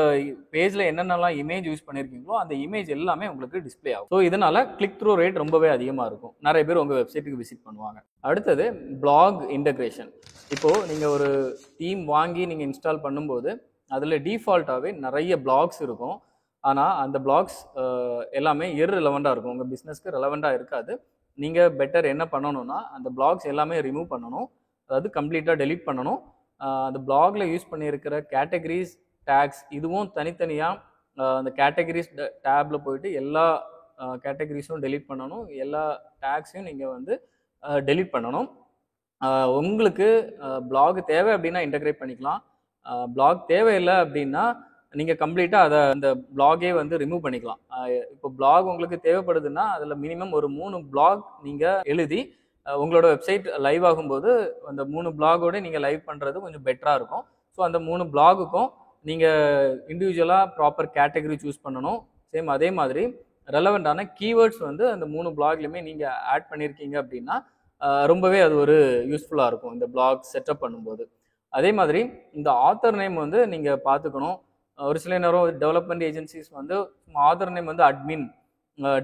பேஜில் என்னென்னலாம் இமேஜ் யூஸ் பண்ணியிருக்கீங்களோ அந்த இமேஜ் எல்லாமே உங்களுக்கு டிஸ்பிளே ஆகும். ஸோ இதனால் கிளிக் த்ரூ ரேட் ரொம்பவே அதிகமாக இருக்கும், நிறைய பேர் உங்கள் வெப்சைட்டுக்கு விசிட் பண்ணுவாங்க. அடுத்தது பிளாக் இன்டகிரேஷன். இப்போது நீங்கள் ஒரு தீம் வாங்கி நீங்கள் இன்ஸ்டால் பண்ணும்போது அதில் டிஃபால்ட்டாகவே நிறைய பிளாக்ஸ் இருக்கும். ஆனால் அந்த பிளாக்ஸ் எல்லாமே இர்ரெலவெண்ட்டாக இருக்கும், உங்கள் பிஸ்னஸ்க்கு ரெலவெண்ட்டாக இருக்காது. நீங்கள் பெட்டர் என்ன பண்ணணும்னா அந்த பிளாக்ஸ் எல்லாமே ரிமூவ் பண்ணணும், அதாவது கம்ப்ளீட்டாக டெலீட் பண்ணணும். அந்த பிளாகில் யூஸ் பண்ணியிருக்கிற கேட்டகரிஸ், டேக்ஸ் இதுவும் தனித்தனியாக அந்த கேட்டகரிஸ் டேப்பில் போயிட்டு எல்லா கேட்டகரிஸும் டெலீட் பண்ணணும், எல்லா டேக்ஸையும் நீங்கள் வந்து டெலீட் பண்ணணும். உங்களுக்கு பிளாக் தேவை அப்படின்னா இன்டகிரேட் பண்ணிக்கலாம், பிளாக் தேவையில்லை அப்படின்னா நீங்கள் கம்ப்ளீட்டாக அதை அந்த பிளாகே வந்து ரிமூவ் பண்ணிக்கலாம். இப்போ பிளாக் உங்களுக்கு தேவைப்படுதுன்னா அதில் மினிமம் ஒரு 3 பிளாக் நீங்கள் எழுதி உங்களோட வெப்சைட் லைவ் ஆகும்போது அந்த 3 பிளாகோட நீங்கள் லைவ் பண்ணுறது கொஞ்சம் பெட்டராக இருக்கும். ஸோ அந்த 3 பிளாகுக்கும் நீங்கள் இண்டிவிஜுவலாக ப்ராப்பர் கேட்டகரி சூஸ் பண்ணணும். சேம் அதே மாதிரி ரெலவெண்ட்டான கீவேர்ட்ஸ் வந்து அந்த 3 பிளாக்லையுமே நீங்கள் ஆட் பண்ணியிருக்கீங்க அப்படின்னா ரொம்பவே அது ஒரு யூஸ்ஃபுல்லாக இருக்கும் இந்த பிளாக் செட்டப் பண்ணும்போது. அதே மாதிரி இந்த ஆத்தர் நேம் வந்து நீங்கள் பார்த்துக்கணும். ஒரு சில நேரம் டெவலப்மெண்ட் ஏஜென்சிஸ் வந்து ஆத்தர் நேம் வந்து அட்மின்,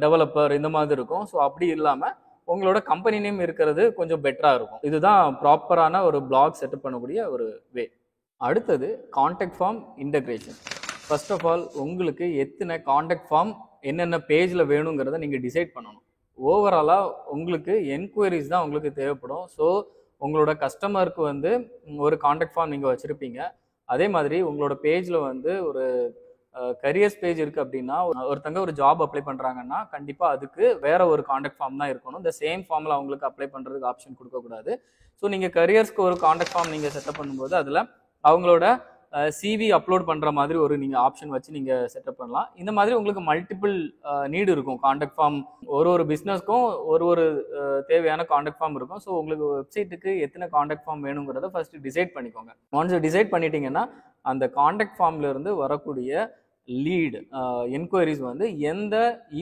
டெவலப்பர் இந்த மாதிரி இருக்கும். ஸோ அப்படி இல்லாமல் உங்களோட கம்பெனி நேம் இருக்கிறது கொஞ்சம் பெட்டராக இருக்கும். இதுதான் ப்ராப்பரான ஒரு பிளாக் செட்டப் பண்ணக்கூடிய ஒரு வே. அடுத்தது contact form integration. First of all உங்களுக்கு எத்தனை கான்டாக்ட் ஃபார்ம் என்னென்ன பேஜில் வேணுங்கிறத நீங்கள் டிசைட் பண்ணணும். ஓவராலாக உங்களுக்கு என்கொயரிஸ் தான் உங்களுக்கு தேவைப்படும். ஸோ உங்களோட கஸ்டமருக்கு வந்து ஒரு கான்டாக்ட் ஃபார்ம் நீங்கள் வச்சுருப்பீங்க. அதே மாதிரி உங்களோட பேஜில் வந்து ஒரு கரியர்ஸ் பேஜ் இருக்குது அப்படின்னா ஒருத்தங்க ஒரு ஜாப் அப்ளை பண்ணுறாங்கன்னா கண்டிப்பாக அதுக்கு வேற ஒரு கான்டாக்ட் ஃபார்ம் தான் இருக்கணும். இந்த சேம் ஃபார்மில் அவங்களுக்கு அப்ளை பண்ணுறதுக்கு ஆப்ஷன் கொடுக்கக்கூடாது. ஸோ நீங்கள் கரியர்ஸ்க்கு ஒரு கான்டாக்ட் ஃபார்ம் நீங்கள் செட்டப் பண்ணும்போது அதில் அவங்களோட சிவி அப்லோட் பண்ணுற மாதிரி ஒரு நீங்கள் ஆப்ஷன் வச்சு நீங்கள் செட்டப் பண்ணலாம். இந்த மாதிரி உங்களுக்கு மல்டிபிள் நீடு இருக்கும். கான்டாக்ட் ஃபார்ம் ஒரு பிஸ்னஸ்க்கும் ஒரு தேவையான கான்டாக்ட் ஃபார்ம் இருக்கும். ஸோ உங்களுக்கு வெப்சைட்டுக்கு எத்தனை கான்டாக்ட் ஃபார்ம் வேணுங்கிறத ஃபர்ஸ்ட் டிசைட் பண்ணிக்கோங்க. ஒன்ஸ் டிசைட் பண்ணிட்டீங்கன்னா அந்த கான்டாக்ட் ஃபார்ம்ல இருந்து வரக்கூடிய லீட் என்கொயரிஸ் வந்து எந்த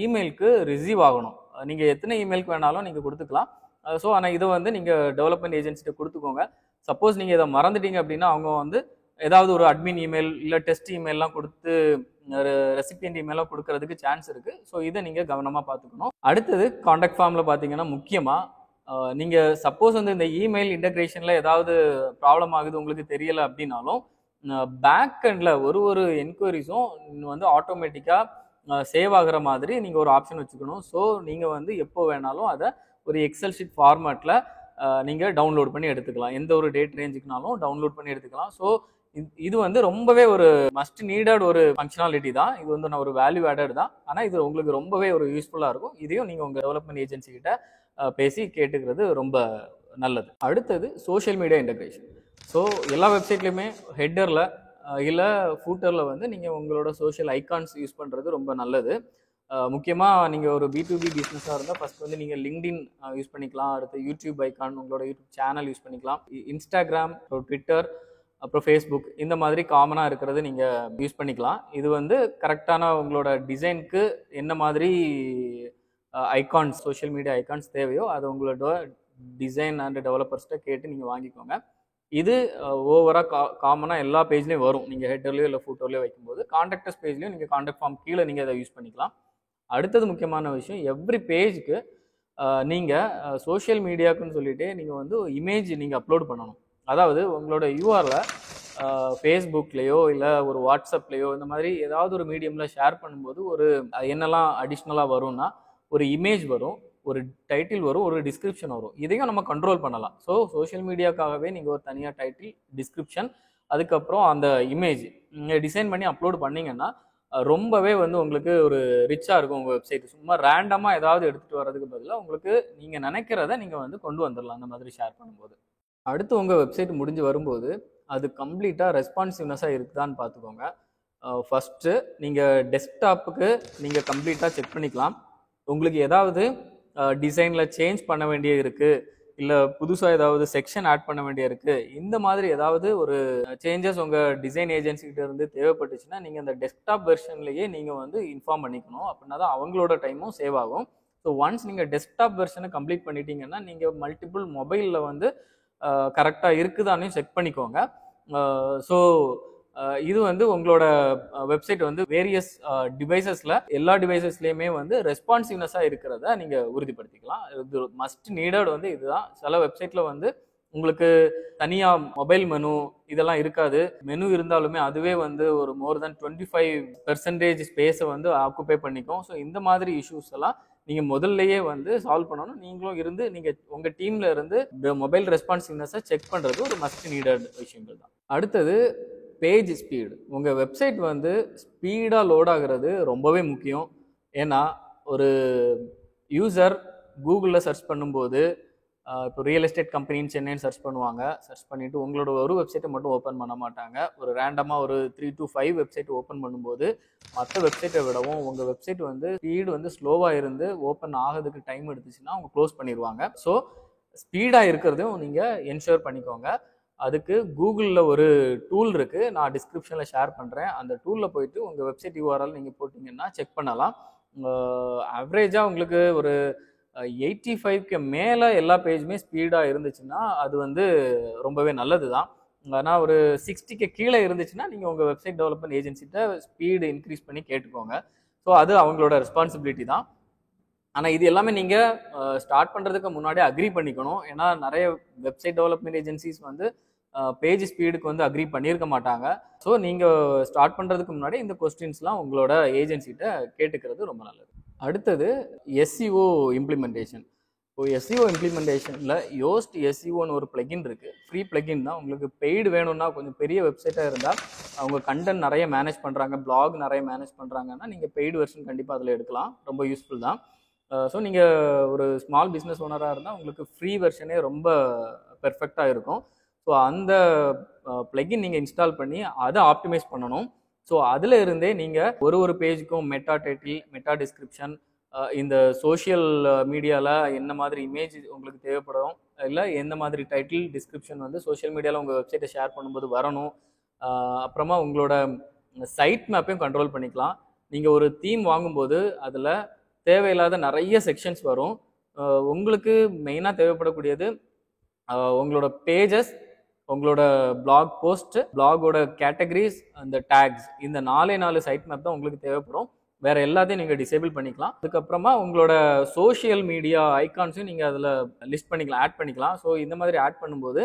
இமெயிலுக்கு ரிசீவ் ஆகணும். நீங்கள் எத்தனை இமெயிலுக்கு வேணாலும் நீங்கள் கொடுத்துக்கலாம். ஸோ ஆனால் இதை வந்து நீங்கள் டெவலப்மெண்ட் ஏஜென்சிட்ட கொடுத்துக்கோங்க. சப்போஸ் நீங்கள் இதை மறந்துட்டீங்க அப்படின்னா அவங்க வந்து ஏதாவது ஒரு அட்மின் இமெயில் இல்லை டெஸ்ட் இமெயிலாம் கொடுத்து ரெசிபியன்ட் இமெயிலாக கொடுக்கறதுக்கு சான்ஸ் இருக்குது. ஸோ இதை நீங்கள் கவனமாக பார்த்துக்கணும். அடுத்தது காண்டாக்ட் ஃபார்மில் பார்த்தீங்கன்னா முக்கியமாக நீங்கள் சப்போஸ் வந்து இந்த இமெயில் இன்டகிரேஷனில் ஏதாவது ப்ராப்ளம் ஆகுது உங்களுக்கு தெரியலை அப்படின்னாலும் பேக் எண்டில் ஒரு என்கொயரிஸும் வந்து ஆட்டோமேட்டிக்காக சேவ் ஆகிற மாதிரி நீங்கள் ஒரு ஆப்ஷன் வச்சுக்கணும். ஸோ நீங்கள் வந்து எப்போ வேணாலும் அதை ஒரு எக்ஸல் ஷீட் ஃபார்மேட்டில் நீங்கள் டவுன்லோட் பண்ணி எடுத்துக்கலாம். எந்த ஒரு டேட் ரேஞ்சுக்குனாலும் டவுன்லோட் பண்ணி எடுத்துக்கலாம். ஸோ இது வந்து ரொம்பவே ஒரு மஸ்ட் நீடட் ஒரு ஃபங்க்ஷனாலிட்டி தான். இது வந்து நான் ஒரு வேல்யூ ஆடட் தான். ஆனால் இது உங்களுக்கு ரொம்பவே ஒரு யூஸ்ஃபுல்லாக இருக்கும். இதையும் நீங்கள் உங்கள் டெவலப்மெண்ட் ஏஜென்சி கிட்ட பேசி கேட்டுக்கிறது ரொம்ப நல்லது. அடுத்தது சோஷியல் மீடியா இன்டகிரேஷன். ஸோ எல்லா வெப்சைட்லையுமே ஹெட்டரில் இல்லை ஃபூட்டரில் வந்து நீங்கள் உங்களோட சோஷியல் ஐகான்ஸ் யூஸ் பண்ணுறது ரொம்ப நல்லது. முக்கியமாக நீங்கள் ஒரு B2B பிஸ்னஸாக இருந்தால் ஃபஸ்ட் வந்து நீங்கள் லிங்க்டின் யூஸ் பண்ணிக்கலாம். அடுத்து யூடியூப் ஐகான், உங்களோட யூடியூப் சேனல் யூஸ் பண்ணிக்கலாம். இன்ஸ்டாகிராம், ட்விட்டர், அப்புறம் ஃபேஸ்புக், இந்த மாதிரி காமனாக இருக்கிறது நீங்கள் யூஸ் பண்ணிக்கலாம். இது வந்து கரெக்டான உங்களோட டிசைனுக்கு என்ன மாதிரி ஐகான்ஸ், சோஷியல் மீடியா ஐகான்ஸ் தேவையோ அது உங்களோட டிசைன் அண்ட் டெவலப்பர்ஸ்கிட்ட கேட்டு நீங்கள் வாங்கிக்கோங்க. இது ஓவராக காமனாக எல்லா பேஜ்லேயும் வரும். நீங்கள் ஹெட்டர்லையோ இல்லை ஃபூட்டர்லையோ வைக்கும்போது காண்டாக்டர்ஸ் பேஜ்லேயும் நீங்கள் காண்டாக்ட் ஃபார்ம் கீழே நீங்கள் அதை யூஸ் பண்ணிக்கலாம். அடுத்தது முக்கியமான விஷயம், எவ்ரி பேஜுக்கு நீங்கள் சோஷியல் மீடியாவுக்குன்னு சொல்லிட்டு நீங்கள் வந்து இமேஜ் நீங்கள் அப்லோட் பண்ணணும். அதாவது உங்களோட யூஆரில் ஃபேஸ்புக்லேயோ இல்லை ஒரு வாட்ஸ்அப்லேயோ இந்த மாதிரி ஏதாவது ஒரு மீடியமில் ஷேர் பண்ணும்போது ஒரு என்னெல்லாம் அடிஷ்னலாக வரும்னா ஒரு இமேஜ் வரும், ஒரு டைட்டில் வரும், ஒரு டிஸ்கிரிப்ஷன் வரும். இதையும் நம்ம கண்ட்ரோல் பண்ணலாம். ஸோ சோஷியல் மீடியாக்காகவே நீங்கள் ஒரு தனியாக டைட்டில், டிஸ்கிரிப்ஷன், அதுக்கப்புறம் அந்த இமேஜ் நீங்கள் டிசைன் பண்ணி அப்லோட் பண்ணிங்கன்னா ரொம்பவே வந்து உங்களுக்கு ஒரு ரிச்சாக இருக்கும் உங்கள் வெப்சைட். சும்மா ரேண்டமாக ஏதாவது எடுத்துகிட்டு வர்றதுக்கு பதிலாக உங்களுக்கு நீங்கள் நினைக்கிறத நீங்கள் வந்து கொண்டு வந்துடலாம் அந்த மாதிரி ஷேர் பண்ணும்போது. அடுத்து உங்கள் வெப்சைட் முடிஞ்சு வரும்போது அது கம்ப்ளீட்டாக ரெஸ்பான்சிவ்னஸாக இருக்குதான்னு பார்த்துக்கோங்க. ஃபஸ்ட்டு நீங்கள் டெஸ்க்டாப்புக்கு நீங்கள் கம்ப்ளீட்டாக செக் பண்ணிக்கலாம். உங்களுக்கு ஏதாவது டிசைனில் சேஞ்ச் பண்ண வேண்டிய இருக்குது, இல்லை புதுசாக ஏதாவது செக்ஷன் ஆட் பண்ண வேண்டிய இருக்குது, இந்த மாதிரி ஏதாவது ஒரு சேஞ்சஸ் உங்கள் டிசைன் ஏஜென்சிக்கிட்ட இருந்து தேவைப்பட்டுச்சுன்னா நீங்கள் அந்த டெஸ்க்டாப் வெர்ஷன்லேயே நீங்கள் வந்து இன்ஃபார்ம் பண்ணிக்கணும். அப்படின்னா தான் அவங்களோட டைமும் சேவ் ஆகும். ஸோ ஒன்ஸ் நீங்கள் டெஸ்க்டாப் வெர்ஷனை கம்ப்ளீட் பண்ணிட்டீங்கன்னா நீங்கள் மல்டிபிள் மொபைலில் வந்து கரெக்டாக இருக்குதானே செக் பண்ணிக்கோங்க. ஸோ இது வந்து உங்களோட வெப்சைட் வந்து வேரியஸ் டிவைசஸில் எல்லா டிவைசஸ்லேயுமே வந்து ரெஸ்பான்சிவ்னஸாக இருக்கிறத நீங்கள் உறுதிப்படுத்திக்கலாம். இது மஸ்ட் நீடட் வந்து இதுதான். சில வெப்சைட்டில் வந்து உங்களுக்கு தனியாக மொபைல் மெனு இதெல்லாம் இருக்காது. மெனு இருந்தாலுமே அதுவே வந்து ஒரு மோர் தென் 25% ஸ்பேஸை வந்து ஆக்குப்பை பண்ணிக்கும். ஸோ இந்த மாதிரி இஷ்யூஸ் எல்லாம் நீங்கள் முதல்லையே வந்து சால்வ் பண்ணணும். நீங்களும் இருந்து நீங்கள் உங்கள் டீமில் இருந்து மொபைல் ரெஸ்பான்சிவ்னஸை செக் பண்ணுறது ஒரு மஸ்ட் நீடட் விஷயங்கள் தான். அடுத்தது பேஜ் ஸ்பீடு. உங்கள் வெப்சைட் வந்து ஸ்பீடாக லோட் ஆகிறது ரொம்பவே முக்கியம். ஏன்னா ஒரு யூசர் கூகுளில் சர்ச் பண்ணும்போது இப்போ ரியல் எஸ்டேட் கம்பெனின்னு சென்னைன்னு சர்ச் பண்ணுவாங்க. சர்ச் பண்ணிவிட்டு உங்களோட ஒரு வெப்சைட்டை மட்டும் ஓப்பன் பண்ண மாட்டாங்க. ஒரு ரேண்டமாக ஒரு 3 to 5 வெப்சைட் ஓப்பன் பண்ணும்போது மற்ற வெப்சைட்டை விடவும் உங்கள் வெப்சைட் வந்து ஸ்பீடு வந்து ஸ்லோவாக இருந்து ஓப்பன் ஆகிறதுக்கு டைம் எடுத்துச்சுன்னா அவங்க க்ளோஸ் பண்ணிடுவாங்க. ஸோ ஸ்பீடாக இருக்கிறதையும் நீங்கள் என்ஷூர் பண்ணிக்கோங்க. அதுக்கு கூகுளில் ஒரு டூல் இருக்குது, நான் டிஸ்கிரிப்ஷனில் ஷேர் பண்ணுறேன். அந்த டூலில் போயிட்டு உங்கள் வெப்சைட் URL நீங்கள் போட்டிங்கன்னா செக் பண்ணலாம். ஆவரேஜாக உங்களுக்கு ஒரு 85க்கு மேலே எல்லா பேஜுமே ஸ்பீடாக இருந்துச்சுன்னா அது வந்து ரொம்பவே நல்லது தான். ஆனால் ஒரு 60க்கு கீழே இருந்துச்சுன்னா நீங்கள் உங்கள் வெப்சைட் டெவலப்மெண்ட் ஏஜென்சிட்ட ஸ்பீடு இன்க்ரீஸ் பண்ணி கேட்டுக்கோங்க. ஸோ அது அவங்களோட ரெஸ்பான்சிபிலிட்டி தான். ஆனால் இது எல்லாமே நீங்கள் ஸ்டார்ட் பண்ணுறதுக்கு முன்னாடியே அக்ரி பண்ணிக்கணும். ஏன்னா நிறைய வெப்சைட் டெவலப்மெண்ட் ஏஜென்சிஸ் வந்து பேஜ் ஸ்பீடுக்கு வந்து அக்ரி பண்ணியிருக்க மாட்டாங்க. ஸோ நீங்கள் ஸ்டார்ட் பண்ணுறதுக்கு முன்னாடி இந்த கொஸ்டின்ஸ்லாம் உங்களோட ஏஜென்சிட்ட கேட்டுக்கிறது ரொம்ப நல்லது. அடுத்தது SEO இம்ப்ளிமெண்டேஷன். இப்போ SEO இம்ப்ளிமெண்டேஷனில் யோஸ்ட் SEOன்னு ஒரு பிளகின் இருக்குது. ஃப்ரீ பிளகின் தான். உங்களுக்கு பெய்டு வேணும்னா கொஞ்சம் பெரிய வெப்சைட்டாக இருந்தால் அவங்க கண்டென்ட் நிறைய மேனேஜ் பண்ணுறாங்க, பிளாக் நிறைய மேனேஜ் பண்ணுறாங்கன்னா நீங்கள் பெய்டு வெர்ஷன் கண்டிப்பாக அதில் எடுக்கலாம். ரொம்ப யூஸ்ஃபுல் தான். ஸோ நீங்கள் ஒரு ஸ்மால் பிஸ்னஸ் ஓனராக இருந்தால் உங்களுக்கு ஃப்ரீ வெர்ஷனே ரொம்ப பெர்ஃபெக்டாக இருக்கும். ஸோ அந்த பிளகின் நீங்கள் இன்ஸ்டால் பண்ணி அதை ஆப்டிமைஸ் பண்ணணும். ஸோ அதில் இருந்தே நீங்கள் ஒரு பேஜுக்கும் மெட்டா டைட்டில், மெட்டா டிஸ்கிரிப்ஷன், இந்த சோஷியல் மீடியாவில் என்ன மாதிரி இமேஜ் உங்களுக்கு தேவைப்படும், இல்லை எந்த மாதிரி டைட்டில், டிஸ்கிரிப்ஷன் வந்து சோஷியல் மீடியாவில் உங்கள் வெப்சைட்டை ஷேர் பண்ணும்போது வரணும். அப்புறமா உங்களோட சைட் மேப்பையும் கண்ட்ரோல் பண்ணிக்கலாம். நீங்கள் ஒரு தீம் வாங்கும்போது அதில் தேவையில்லாத நிறைய செக்ஷன்ஸ் வரும். உங்களுக்கு மெயினாக தேவைப்படக்கூடியது உங்களோட பேஜஸ் உங்களோட பிளாக் போஸ்ட், பிளாகோட கேட்டகரிஸ், அந்த டேக்ஸ், இந்த 4 சைட் மேப் தான் உங்களுக்கு தேவைப்படும். வேற எல்லாத்தையும் நீங்கள் டிசேபிள் பண்ணிக்கலாம். அதுக்கப்புறமா உங்களோட சோஷியல் மீடியா ஐகான்ஸையும் நீங்கள் அதில் லிஸ்ட் பண்ணிக்கலாம், ஆட் பண்ணிக்கலாம். ஸோ இந்த மாதிரி ஆட் பண்ணும்போது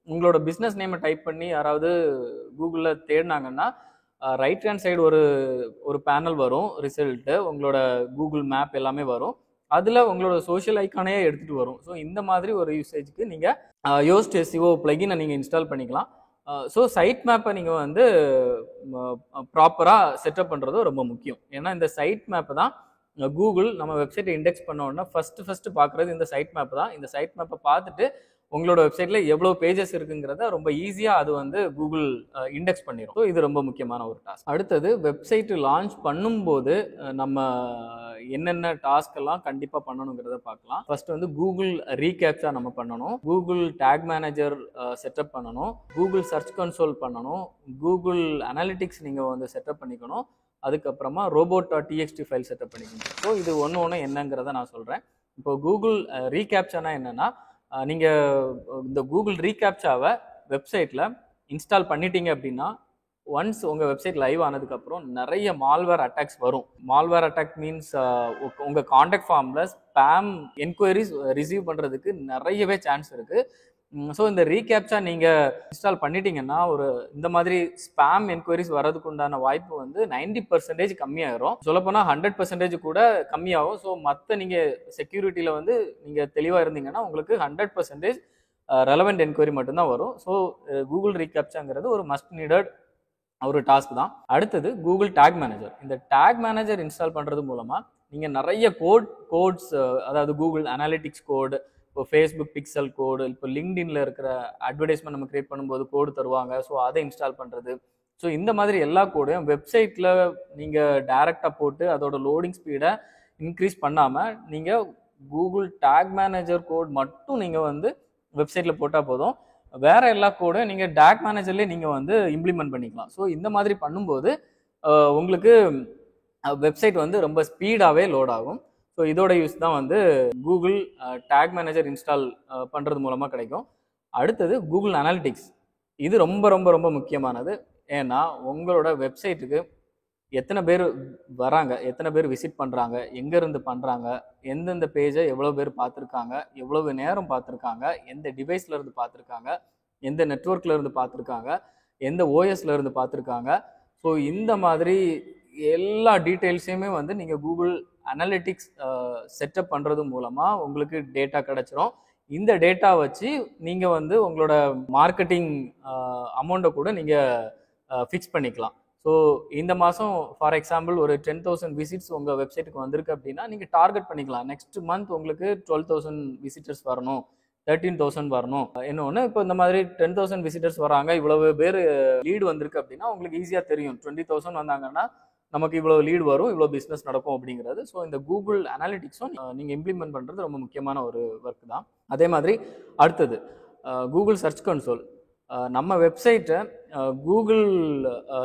உங்களோட பிஸ்னஸ் நேமை டைப் பண்ணி யாராவது கூகுளில் தேடினாங்கன்னா ரைட் ஹேண்ட் சைடு ஒரு பேனல் வரும், ரிசல்ட்டு உங்களோட கூகுள் மேப் எல்லாமே வரும். அதில் உங்களோட சோஷியல் ஐக்கானே எடுத்துகிட்டு வரும். ஸோ இந்த மாதிரி ஒரு யூசேஜுக்கு நீங்கள் யோஸ்ட் எஸ்இஓ பிளகினை நீங்கள் இன்ஸ்டால் பண்ணிக்கலாம். ஸோ சைட் மேப்பை நீங்கள் வந்து ப்ராப்பராக செட்டப் பண்ணுறது ரொம்ப முக்கியம். ஏன்னா இந்த சைட் மேப்பை தான் கூகுள் நம்ம வெப்சைட்டை இண்டெக்ஸ் பண்ணோன்னா ஃபஸ்ட்டு பார்க்குறது இந்த சைட் மேப் தான். இந்த சைட் மேப்பை பார்த்துட்டு உங்களோட வெப்சைட்டில் எவ்வளோ பேஜஸ் இருக்குங்கிறத ரொம்ப ஈஸியாக அது வந்து கூகுள் இண்டெக்ஸ் பண்ணிடும். ஸோ இது ரொம்ப முக்கியமான ஒரு டாஸ்க். அடுத்தது வெப்சைட்டு லான்ச் பண்ணும்போது நம்ம என்னென்ன டாஸ்க் எல்லாம் கண்டிப்பாக பண்ணணுங்கிறத பார்க்கலாம். ஃபர்ஸ்ட் வந்து கூகுள் ரீகேப்சா நம்ம பண்ணணும், கூகுள் டேக் மேனேஜர் செட்டப் பண்ணணும், கூகுள் சர்ச் கன்சோல் பண்ணணும், கூகுள் அனாலிட்டிக்ஸ் நீங்கள் வந்து செட்டப் பண்ணிக்கணும், அதுக்கப்புறமா robot.txt ஃபைல் செட்டப் பண்ணிக்கணும். ஸோ இது ஒன்று என்னங்கிறத நான் சொல்கிறேன். இப்போ கூகுள் ரீகேப்சானா என்னென்னா, நீங்கள் இந்த கூகுள் ரீகேப்சாவை வெப்சைட்டில் இன்ஸ்டால் பண்ணிட்டீங்க அப்படின்னா ஒன்ஸ் உங்கள் வெப்சைட் லைவ் ஆனதுக்கப்புறம் நிறைய மால்வேர் அட்டாக்ஸ் வரும். மால்வேர் அட்டாக் மீன்ஸ் உங்கள் காண்டாக்ட் ஃபார்மில் ஸ்பேம் என்கொயரிஸ் ரிசீவ் பண்ணுறதுக்கு நிறையவே சான்ஸ் இருக்குது. ஸோ இந்த ரீகேப்சா நீங்கள் இன்ஸ்டால் பண்ணிட்டீங்கன்னா இந்த மாதிரி ஸ்பேம் என்கொயரிஸ் வரதுக்கு உண்டான வாய்ப்பு வந்து 90% கம்மியாயிரும். சொல்லப்போனால் 100% கூட கம்மியாகும். ஸோ மற்ற நீங்கள் செக்யூரிட்டியில் வந்து நீங்கள் தெளிவாக இருந்தீங்கன்னா உங்களுக்கு 100% ரெலவெண்ட் என்கொயரி மட்டும்தான் வரும். ஸோ கூகுள் ரீகேப்சாங்கிறது ஒரு மஸ்ட் நீடட் ஒரு டாஸ்க் தான். அடுத்தது கூகுள் டேக் மேனேஜர். இந்த டேக் மேனேஜர் இன்ஸ்டால் பண்ணுறது மூலமாக நீங்கள் நிறைய கோட்ஸ், அதாவது கூகுள் அனாலிட்டிக்ஸ் கோடு, இப்போ ஃபேஸ்புக் பிக்சல் கோடு, இப்போ லிங்க்டின்ல இருக்கிற அட்வர்டைஸ்மெண்ட் நம்ம கிரியேட் பண்ணும்போது கோடு தருவாங்க. ஸோ அதை இன்ஸ்டால் பண்ணுறது. ஸோ இந்த மாதிரி எல்லா கோடையும் வெப்சைட்டில் நீங்கள் டைரெக்டாக போட்டு அதோட லோடிங் ஸ்பீடை இன்க்ரீஸ் பண்ணாமல் நீங்கள் கூகுள் டேக் மேனேஜர் கோட் மட்டும் நீங்கள் வந்து வெப்சைட்டில் போட்டால் போதும். வேற எல்லா கோடும் நீங்கள் டேக் மேனேஜர்லேயே நீங்கள் வந்து இம்ப்ளிமெண்ட் பண்ணிக்கலாம். ஸோ இந்த மாதிரி பண்ணும்போது உங்களுக்கு வெப்சைட் வந்து ரொம்ப ஸ்பீடாகவே லோட் ஆகும். ஸோ இதோட யூஸ் தான் வந்து கூகுள் டேக் மேனேஜர் இன்ஸ்டால் பண்ணுறது மூலமாக கிடைக்கும். அடுத்தது கூகுள் அனாலிட்டிக்ஸ். இது ரொம்ப ரொம்ப ரொம்ப முக்கியமானது. ஏன்னா உங்களோட வெப்சைட்டுக்கு எத்தனை பேர் வராங்க, எத்தனை பேர் விசிட் பண்ணுறாங்க, எங்கேருந்து பண்ணுறாங்க, எந்தெந்த பேஜை எவ்வளோ பேர் பார்த்துருக்காங்க, எவ்வளவு நேரம் பார்த்துருக்காங்க, எந்த டிவைஸில் இருந்து பார்த்துருக்காங்க, எந்த நெட்வொர்க்கில் இருந்து பார்த்துருக்காங்க, எந்த ஓஎஸ்ல இருந்து பார்த்துருக்காங்க. ஸோ இந்த மாதிரி எல்லா டீட்டெயில்ஸையுமே வந்து நீங்கள் கூகுள் அனாலிட்டிக்ஸ் செட்டப் பண்ணுறது மூலமாக உங்களுக்கு டேட்டா கிடச்சிரும். இந்த டேட்டா வச்சு நீங்கள் வந்து உங்களோட மார்க்கெட்டிங் அமௌண்ட்டை கூட நீங்கள் ஃபிக்ஸ் பண்ணிக்கலாம். ஸோ இந்த மாதம் ஃபார் எக்ஸாம்பிள் ஒரு 10,000 விசிட்ஸ் உங்கள் வெப்சைட்டுக்கு வந்திருக்கு அப்படின்னா நீங்கள் டார்கெட் பண்ணிக்கலாம். நெக்ஸ்ட் மந்த் உங்களுக்கு 12,000 விசிட்டர்ஸ் வரணும், 13,000 வரணும். இன்னொன்று, இப்போ இந்த மாதிரி 10,000 விசிட்டர்ஸ் வராங்க, இவ்வளவு பேர் லீடு வந்திருக்கு அப்படின்னா உங்களுக்கு ஈஸியாக தெரியும். 20,000 வந்தாங்கன்னா நமக்கு இவ்வளோ லீடு வரும், இவ்வளோ பிஸ்னஸ் நடக்கும் அப்படிங்கிறது. ஸோ இந்த கூகுள் அனாலிட்டிக்ஸும் நீங்கள் இம்ப்ளிமெண்ட் பண்ணுறது ரொம்ப முக்கியமான ஒரு ஒர்க் தான். அதே மாதிரி அடுத்தது கூகுள் சர்ச் கன்சோல். நம்ம வெப்சைட்டை கூகுள்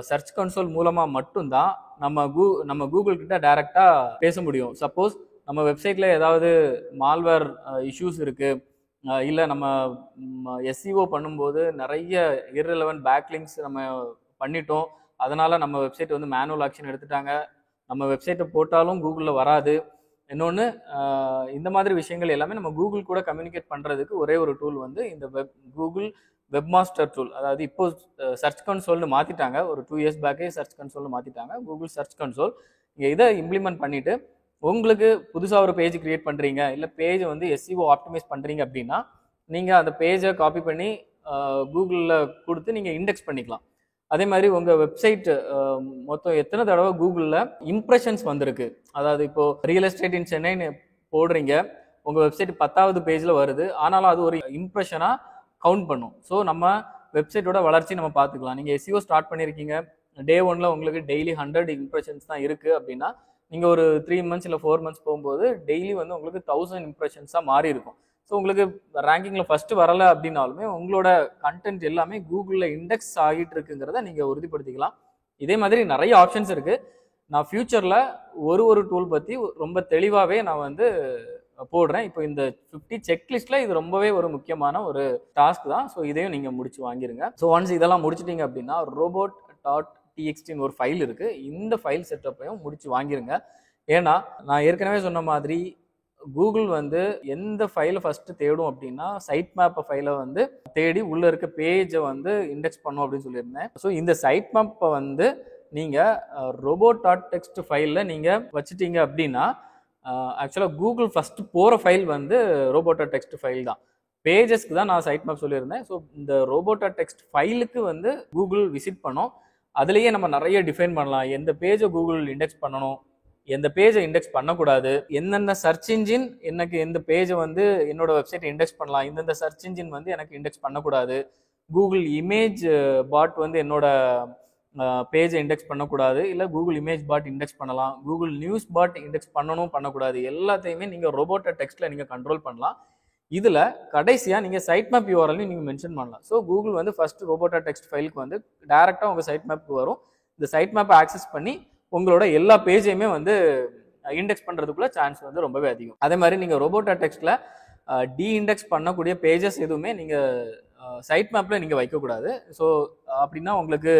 சர்ச் கன்சோல் மூலமாக மட்டும்தான் நம்ம கூகுள் கிட்ட டைரெக்டாக பேச முடியும். சப்போஸ் நம்ம வெப்சைட்டில் ஏதாவது மால்வேர் இஷ்யூஸ் இருக்குது, இல்லை நம்ம எஸ்இஓ பண்ணும்போது நிறைய இர்ரெலவென்ட் பேக்லிங்ஸ் நம்ம பண்ணிட்டோம், அதனால் நம்ம வெப்சைட் வந்து மேனுவல் ஆக்ஷன் எடுத்துட்டாங்க, நம்ம வெப்சைட்டை போட்டாலும் கூகுளில் வராது. இன்னொன்று, இந்த மாதிரி விஷயங்கள் எல்லாமே நம்ம கூகுள் கூட கம்யூனிகேட் பண்ணுறதுக்கு ஒரே ஒரு டூல் வந்து இந்த கூகுள் வெப்மாஸ்டர் டூல். அதாவது இப்போ சர்ச் கன்சோல்னு மாற்றிட்டாங்க, ஒரு 2 years பேக்கே சர்ச் கன்சோல்னு மாற்றிட்டாங்க, கூகுள் சர்ச் கன்சோல். நீங்கள் இதை இம்ப்ளிமெண்ட் பண்ணிவிட்டு உங்களுக்கு புதுசாக ஒரு பேஜ் கிரியேட் பண்ணுறீங்க, இல்லை பேஜை வந்து எஸ்இஓ ஆப்டிமைஸ் பண்ணுறீங்க அப்படின்னா நீங்கள் அந்த பேஜை காப்பி பண்ணி கூகுளில் கொடுத்து நீங்கள் இண்டெக்ஸ் பண்ணிக்கலாம். அதே மாதிரி உங்கள் வெப்சைட் மொத்தம் எத்தனை தடவை கூகுளில் இம்ப்ரெஷன்ஸ் வந்திருக்கு, அதாவது இப்போது ரியல் எஸ்டேட் இன் சென்னைன்னு போடுறீங்க, உங்கள் வெப்சைட் 10வது பேஜில் வருது, ஆனாலும் அது ஒரு இம்ப்ரெஷனாக கவுண்ட் பண்ணும். ஸோ நம்ம வெப்சைட்டோட வளர்ச்சி நம்ம பார்த்துக்கலாம். நீங்கள் எஸ்இஓ ஸ்டார்ட் பண்ணியிருக்கீங்க, டே 1ல் உங்களுக்கு டெய்லி 100 இம்ப்ரெஷன்ஸ் தான் இருக்குது அப்படின்னா நீங்கள் ஒரு 3 months இல்லை 4 months போகும்போது டெய்லி வந்து உங்களுக்கு 1000 இம்ப்ரெஷன்ஸாக மாறி இருக்கும். ஸோ உங்களுக்கு ரேங்கிங்கில் ஃபஸ்ட்டு வரலை அப்படின்னாலுமே உங்களோட கண்டென்ட் எல்லாமே கூகுளில் இண்டெக்ஸ் ஆகிட்டு இருக்குங்கிறத நீங்கள் உறுதிப்படுத்திக்கலாம். இதே மாதிரி நிறைய ஆப்ஷன்ஸ் இருக்குது. நான் ஃப்யூச்சரில் ஒரு டூல் பற்றி ரொம்ப தெளிவாகவே நான் வந்து போடுறேன். இப்போ இந்த 50 செக்லிஸ்ட்டில் இது ரொம்பவே ஒரு முக்கியமான ஒரு டாஸ்க் தான். ஸோ இதையும் நீங்கள் முடிச்சு வாங்கிருங்க. ஸோ ஒன்ஸ் இதெல்லாம் முடிச்சிட்டிங்க அப்படின்னா robot.txt ஒரு ஃபைல் இருக்குது. இந்த ஃபைல் செட்டப்பையும் முடிச்சு வாங்கிருங்க. ஏன்னா நான் ஏற்கனவே சொன்ன மாதிரி கூகுள் வந்து எந்த ஃபைலை ஃபஸ்ட்டு தேடும் அப்படின்னா சைட் மேப்பை ஃபைலை வந்து தேடி உள்ளே இருக்க பேஜை வந்து இண்டெக்ஸ் பண்ணும் அப்படின்னு சொல்லியிருந்தேன். ஸோ இந்த சைட் மேப்பை வந்து நீங்கள் robot.txt ஃபைலில் நீங்கள் வச்சுட்டீங்க அப்படின்னா ஆக்சுவலாக கூகுள் ஃபஸ்ட்டு போகிற ஃபைல் வந்து robot.txt ஃபைல் தான். பேஜஸ்க்கு தான் நான் சைட் மேப் சொல்லியிருந்தேன். ஸோ இந்த robot.txt ஃபைலுக்கு வந்து கூகுள் விசிட் பண்ணோம். அதுலேயே நம்ம நிறைய டிஃபைன் பண்ணலாம். எந்த பேஜை கூகுள் இண்டெக்ஸ் பண்ணணும், எந்த பேஜை இண்டெக்ஸ் பண்ணக்கூடாது, என்னென்ன சர்ச் இன்ஜின் எனக்கு எந்த பேஜை வந்து என்னோட வெப்சைட்டை இண்டெக்ஸ் பண்ணலாம், இந்தந்த சர்ச் இன்ஜின் வந்து எனக்கு இண்டெக்ஸ் பண்ணக்கூடாது, கூகுள் இமேஜ் பாட் வந்து என்னோட பேஜை இண்டெக்ஸ் பண்ணக்கூடாது, இல்லை கூகுள் இமேஜ் பாட் இண்டெக்ஸ் பண்ணலாம், கூகுள் நியூஸ் பாட் இண்டெக்ஸ் பண்ணக்கூடாது, எல்லாத்தையுமே நீங்கள் robot.txt நீங்கள் கண்ட்ரோல் பண்ணலாம். இதில் கடைசியாக நீங்கள் சைட் மேப் யூஆர்எல்லையும் நீங்கள் மென்ஷன் பண்ணலாம். ஸோ கூகுள் வந்து ஃபஸ்ட்டு robot.txt ஃபைலுக்கு வந்து டேரெக்டாக உங்கள் சைட் மேப்புக்கு வரும். இந்த சைட் மேப்பை ஆக்சஸ் பண்ணி உங்களோட எல்லா பேஜையுமே வந்து இண்டெக்ஸ் பண்ணுறதுக்குள்ள சான்ஸ் வந்து ரொம்பவே அதிகம். அதே மாதிரி நீங்கள் robot.txt டீஇண்டெக்ஸ் பண்ணக்கூடிய பேஜஸ் எதுவுமே நீங்கள் சைட் மேப்பில் நீங்கள் வைக்கக்கூடாது. ஸோ அப்படின்னா உங்களுக்கு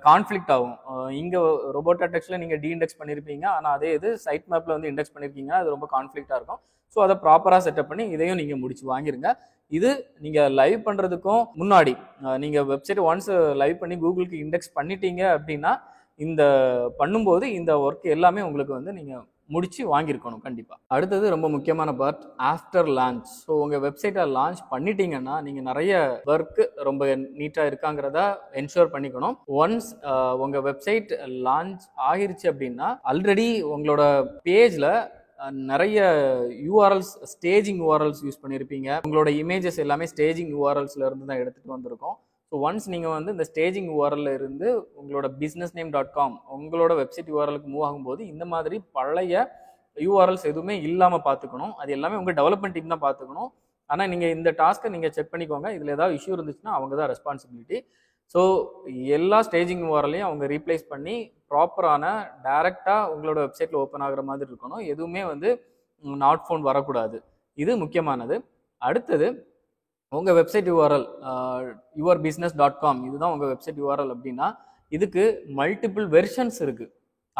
கான்ஃப்ளிக்ட் ஆகும். இங்கே robot.txt நீங்கள் டீஇண்டெக்ஸ் பண்ணியிருப்பீங்க, ஆனால் அதே இது சைட் மேப்பில் வந்து இண்டெக்ஸ் பண்ணியிருக்கீங்கன்னா அது ரொம்ப கான்ஃப்ளிக்டாக இருக்கும். ஸோ அதை ப்ராப்பராக செட்டப் பண்ணி இதையும் நீங்கள் முடிச்சு வாங்கிருங்க. இது நீங்கள் லைவ் பண்ணுறதுக்கும் முன்னாடி நீங்கள் வெப்சைட் ஒன்ஸ் லைவ் பண்ணி கூகுளுக்கு இண்டெக்ஸ் பண்ணிட்டீங்க அப்படின்னா இந்த பண்ணும்போது இந்த ஒர்க் எல்லாமே உங்களுக்கு வந்து நீங்கள் முடிச்சு வாங்கியிருக்கணும் கண்டிப்பாக. அடுத்தது ரொம்ப முக்கியமான பார்ட் ஆஃப்டர் லான்ச். ஸோ உங்கள் வெப்சைட்டை லான்ச் பண்ணிட்டீங்கன்னா நீங்கள் நிறைய ஒர்க்கு ரொம்ப நீட்டாக இருக்காங்கிறத என்ஷூர் பண்ணிக்கணும். ஒன்ஸ் உங்கள் வெப்சைட் லான்ச் ஆகிருச்சு அப்படின்னா ஆல்ரெடி உங்களோட பேஜில் நிறைய யூஆர்எல்ஸ் ஸ்டேஜிங் யூஆர்எல்ஸ் யூஸ் பண்ணியிருப்பீங்க. உங்களோட இமேஜஸ் எல்லாமே ஸ்டேஜிங் யூஆர்எல்ஸில் இருந்து தான் எடுத்துகிட்டு வந்திருக்கோம். ஸோ ஒன்ஸ் நீங்கள் வந்து இந்த ஸ்டேஜிங் யூஆர்எல்ல இருந்து உங்களோட businessname.com உங்களோட வெப்சைட் யூஆர்எலுக்கு மூவ் ஆகும்போது இந்த மாதிரி பழைய யூஆர்எல்ஸ் எதுவுமே இல்லாமல் பார்த்துக்கணும். அது எல்லாமே உங்கள் டெவலப்மெண்ட் டீம் தான் பார்த்துக்கணும். ஆனால் நீங்கள் இந்த டாஸ்க்கை நீங்கள் செக் பண்ணிக்கோங்க. இதில் ஏதாவது இஷ்யூ இருந்துச்சுன்னா அவங்க தான் ரெஸ்பான்சிபிலிட்டி. ஸோ எல்லா ஸ்டேஜிங் யூஆர்எல்லையும் அவங்க ரீப்ளேஸ் பண்ணி ப்ராப்பரான டைரெக்டாக உங்களோட வெப்சைட்டில் ஓப்பன் ஆகிற மாதிரி இருக்கணும். எதுவுமே வந்து நாட் ஃபவுண்ட் வரக்கூடாது. இது முக்கியமானது. அடுத்தது உங்கள் வெப்சைட் யூஆர்எல் yourbusiness.com இதுதான் உங்கள் வெப்சைட் யூஆர்எல் அப்படின்னா இதுக்கு மல்டிபிள் வெர்ஷன்ஸ் இருக்குது.